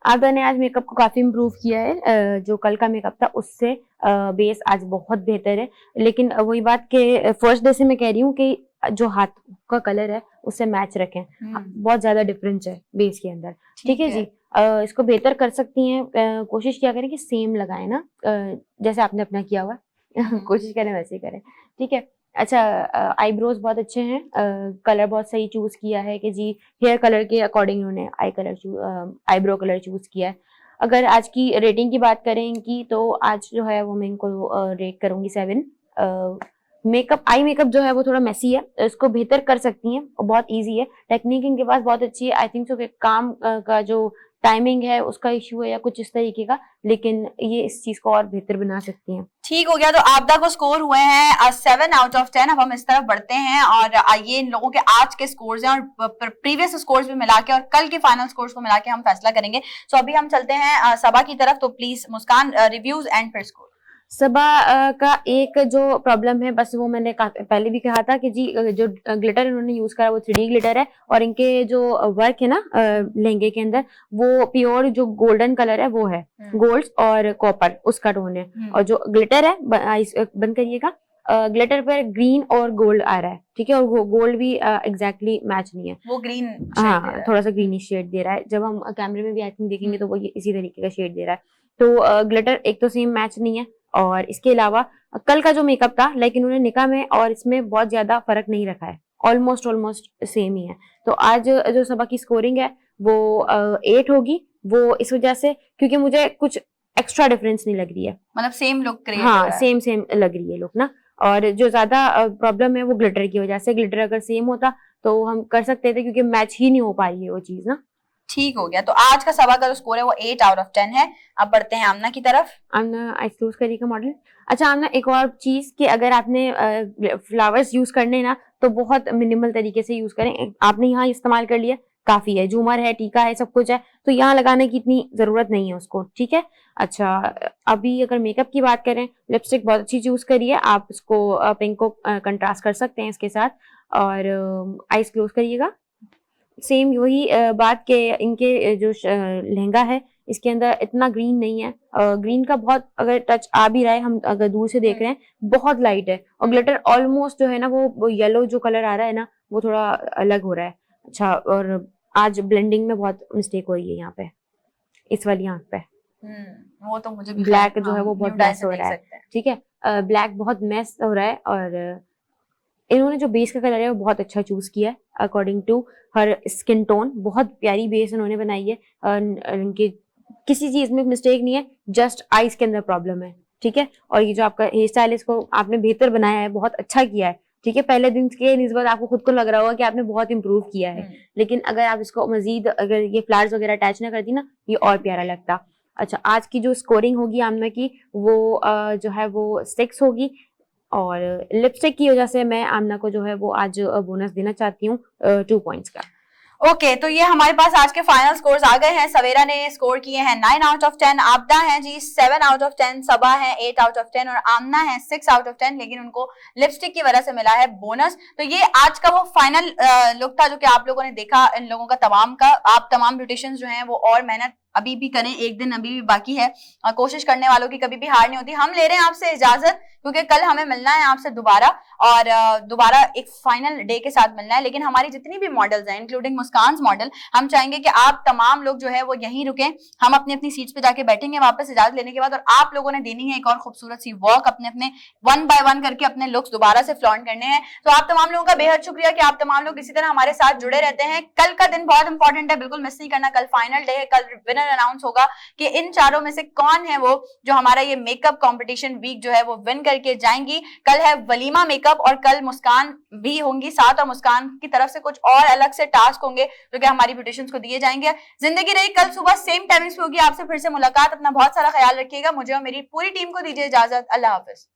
आपदा ने आज मेकअप को काफ़ी इम्प्रूव किया है, जो कल का मेकअप था उससे बेस आज बहुत बेहतर है। लेकिन वही बात कि फर्स्ट डे से मैं कह रही हूँ कि जो हाथ का कलर है उससे मैच रखें, बहुत ज़्यादा डिफरेंस है बेस के अंदर। ठीक है जी, इसको बेहतर कर सकती हैं, कोशिश किया करें कि सेम लगाएं ना, जैसे आपने अपना किया हुआ कोशिश करें वैसे ही करें। ठीक है, अच्छा, आईब्रोज बहुत अच्छे हैं, कलर बहुत सही चूज किया है कि जी हेयर कलर के अकॉर्डिंग उन्होंने आईब्रो कलर चूज किया है। अगर आज की रेटिंग की बात करें इनकी, तो आज जो है वो मैं इनको रेट करूंगी 7। मेकअप, आई मेकअप जो है वो थोड़ा मेसी है, इसको बेहतर कर सकती हैं, बहुत इजी है, टेक्निक इनके पास बहुत अच्छी है। आई थिंक सो कि काम का जो टाइमिंग है उसका इशू है या कुछ इस तरीके का, लेकिन ये इस चीज को और बेहतर बना सकती हैं। ठीक हो गया, तो आपदा को स्कोर हुए हैं 7 आउट ऑफ 10। अब हम इस तरफ बढ़ते हैं और ये इन लोगों के आज के स्कोर्स हैं और प्रीवियस स्कोर्स भी मिला के और कल के फाइनल स्कोर्स को मिला के हम फैसला करेंगे। सो अभी हम चलते हैं सबा की तरफ। तो प्लीज मुस्कान, रिव्यूज एंड फिर स्कोर। सबा का एक जो प्रॉब्लम है, बस वो मैंने पहले भी कहा था कि जी जो ग्लिटर इन्होंने यूज करा वो 3D ग्लिटर है, और इनके जो वर्क है ना लहंगे के अंदर, वो प्योर जो गोल्डन कलर है वो है, गोल्ड और कॉपर उसका टोन है। और जो ग्लिटर है, बंद करिएगा, ग्लिटर पर ग्रीन और गोल्ड आ रहा है। ठीक है, और वो गोल्ड भी एग्जैक्टली मैच नहीं है, वो ग्रीन, हाँ थोड़ा सा ग्रीनिश शेड दे रहा है। जब हम कैमरे में भी आई थिंक देखेंगे तो वो इसी तरीके का शेड दे रहा है। तो ग्लिटर एक तो सेम मैच नहीं है, और इसके अलावा कल का जो मेकअप था, लेकिन उन्होंने निकाह में और इसमें बहुत ज्यादा फर्क नहीं रखा है, ऑलमोस्ट सेम ही है। तो आज जो सबा की स्कोरिंग है वो 8 होगी, वो इस वजह से क्योंकि मुझे कुछ एक्स्ट्रा डिफरेंस नहीं लग रही है, मतलब सेम लुक क्रिएट, हाँ सेम लग रही है लुक ना। और जो ज्यादा प्रॉब्लम है वो ग्लिटर की वजह से, ग्लिटर अगर सेम होता तो हम कर सकते थे, क्योंकि मैच ही नहीं हो पा रही है वो चीज ना। ठीक हो गया, तो आज का सबा का जो स्कोर है वो 8 आउट ऑफ 10 है। अब बढ़ते हैं आमना की तरफ। आमना आइस क्लोज करिएगा मॉडल। अच्छा आमना, एक और चीज कि अगर आपने फ्लावर्स यूज करने ना तो बहुत मिनिमल तरीके से यूज करें। आपने यहाँ इस्तेमाल कर लिया, काफी है, झूमर है, टीका है, सब कुछ है, तो यहाँ लगाने की इतनी जरूरत नहीं है उसको। ठीक है, अच्छा अभी अगर मेकअप की बात करें, लिपस्टिक बहुत अच्छी चूज करी है, आप इसको पिंक को कंट्रास्ट कर सकते हैं इसके साथ, और आइस क्लोज करिएगा। सेम वही बात के इनके जो लहंगा है इसके अंदर इतना ग्रीन नहीं है, ग्रीन का बहुत अगर टच आ भी रहा है, हम अगर दूर से देख रहे हैं बहुत लाइट है, और ग्लिटर ऑलमोस्ट जो है ना वो येलो जो कलर आ रहा है ना वो थोड़ा अलग हो रहा है। अच्छा, और आज ब्लेंडिंग में बहुत मिस्टेक हो रही है यहाँ पे। इस वाली आंख पे। वो तो मुझे भी ब्लैक जो है वो बहुत न्यूड आई मैस से हो देख रहा है, सकते हैं। ठीक है। ब्लैक बहुत मैस हो रहा है, और इन्होंने जो बेस का कलर है वो बहुत अच्छा चूज किया है according to her skin tone. बहुत प्यारी बेस इन्होंने बनाई है, इनके किसी चीज में मिस्टेक नहीं है, जस्ट आईज के अंदर प्रॉब्लम है, ठीक है। और ये जो आपका हेयर स्टाइल इसको आपने बेहतर बनाया है, बहुत अच्छा किया है, ठीक है। पहले दिन के निस्बत आपको खुद को लग रहा होगा कि आपने बहुत इंप्रूव किया है, लेकिन अगर आप इसको मजीद अगर ये फ्लावर्स वगैरह अटैच ना करती ना, ये और प्यारा लगता। अच्छा, आज की जो स्कोरिंग होगी आमना की, वो जो है वो 6 होगी, और लिपस्टिक की वजह से मैं आमना को जो है वो आज बोनस देना चाहती हूँ 2 पॉइंट्स का। ओके, तो ये हमारे पास आज के फाइनल स्कोर्स आ गए हैं। सवेरा ने स्कोर किए हैं 9 आउट ऑफ 10, आपदा है जी 7 आउट ऑफ 10, सबा है 8 आउट ऑफ 10 और आमना है 6 आउट ऑफ 10, लेकिन उनको लिपस्टिक की वजह से मिला है बोनस। तो ये आज का वो फाइनल लुक था जो कि आप लोगों ने देखा, इन लोगों का तमाम का। आप तमाम ब्यूटिशियंस जो हैं वो और मेहनत अभी भी करें, एक दिन अभी भी बाकी है, कोशिश करने वालों की कभी भी हार नहीं होती। हम ले रहे हैं आपसे इजाजत, क्योंकि कल हमें मिलना है आपसे दोबारा, और दोबारा एक फाइनल डे के साथ मिलना है। लेकिन हमारी जितनी भी मॉडल्स हैं, इंक्लूडिंग मुस्कान मॉडल, हम चाहेंगे कि आप तमाम लोग जो है वो यहीं रुकें। हम अपनी अपनी सीट्स पे जाके बैठेंगे वापस इजाजत लेने के बाद, और आप लोगों ने देनी है एक और खूबसूरत सी वॉक, अपने अपने 1 बाय 1 करके अपने लुक्स दोबारा से फ्लॉन्ट करने हैं। तो आप तमाम लोगों का बेहद शुक्रिया कि आप तमाम लोग इसी तरह हमारे साथ जुड़े रहते हैं। कल का दिन बहुत इंपॉर्टेंट है, बिल्कुल मिस नहीं करना। कल फाइनल डे है, कल विनर अनाउंस होगा कि इन चारों में से कौन है वो जो हमारा ये मेकअप कंपटीशन वीक जो है वो विन करके जाएंगी। कल है वलीमा मेकअप, और कल मुस्कान भी होंगी साथ, और मुस्कान की तरफ से कुछ और अलग से टास्क होंगे जो कि हमारी ब्यूटिशियंस को दिए जाएंगे। जिंदगी रही, कल सुबह सेम टाइमिंग्स पे होगी आपसे फिर से मुलाकात। अपना बहुत सारा ख्याल रखिएगा। मुझे और मेरी पूरी टीम को दीजिए इजाजत। अल्लाह हाफिज।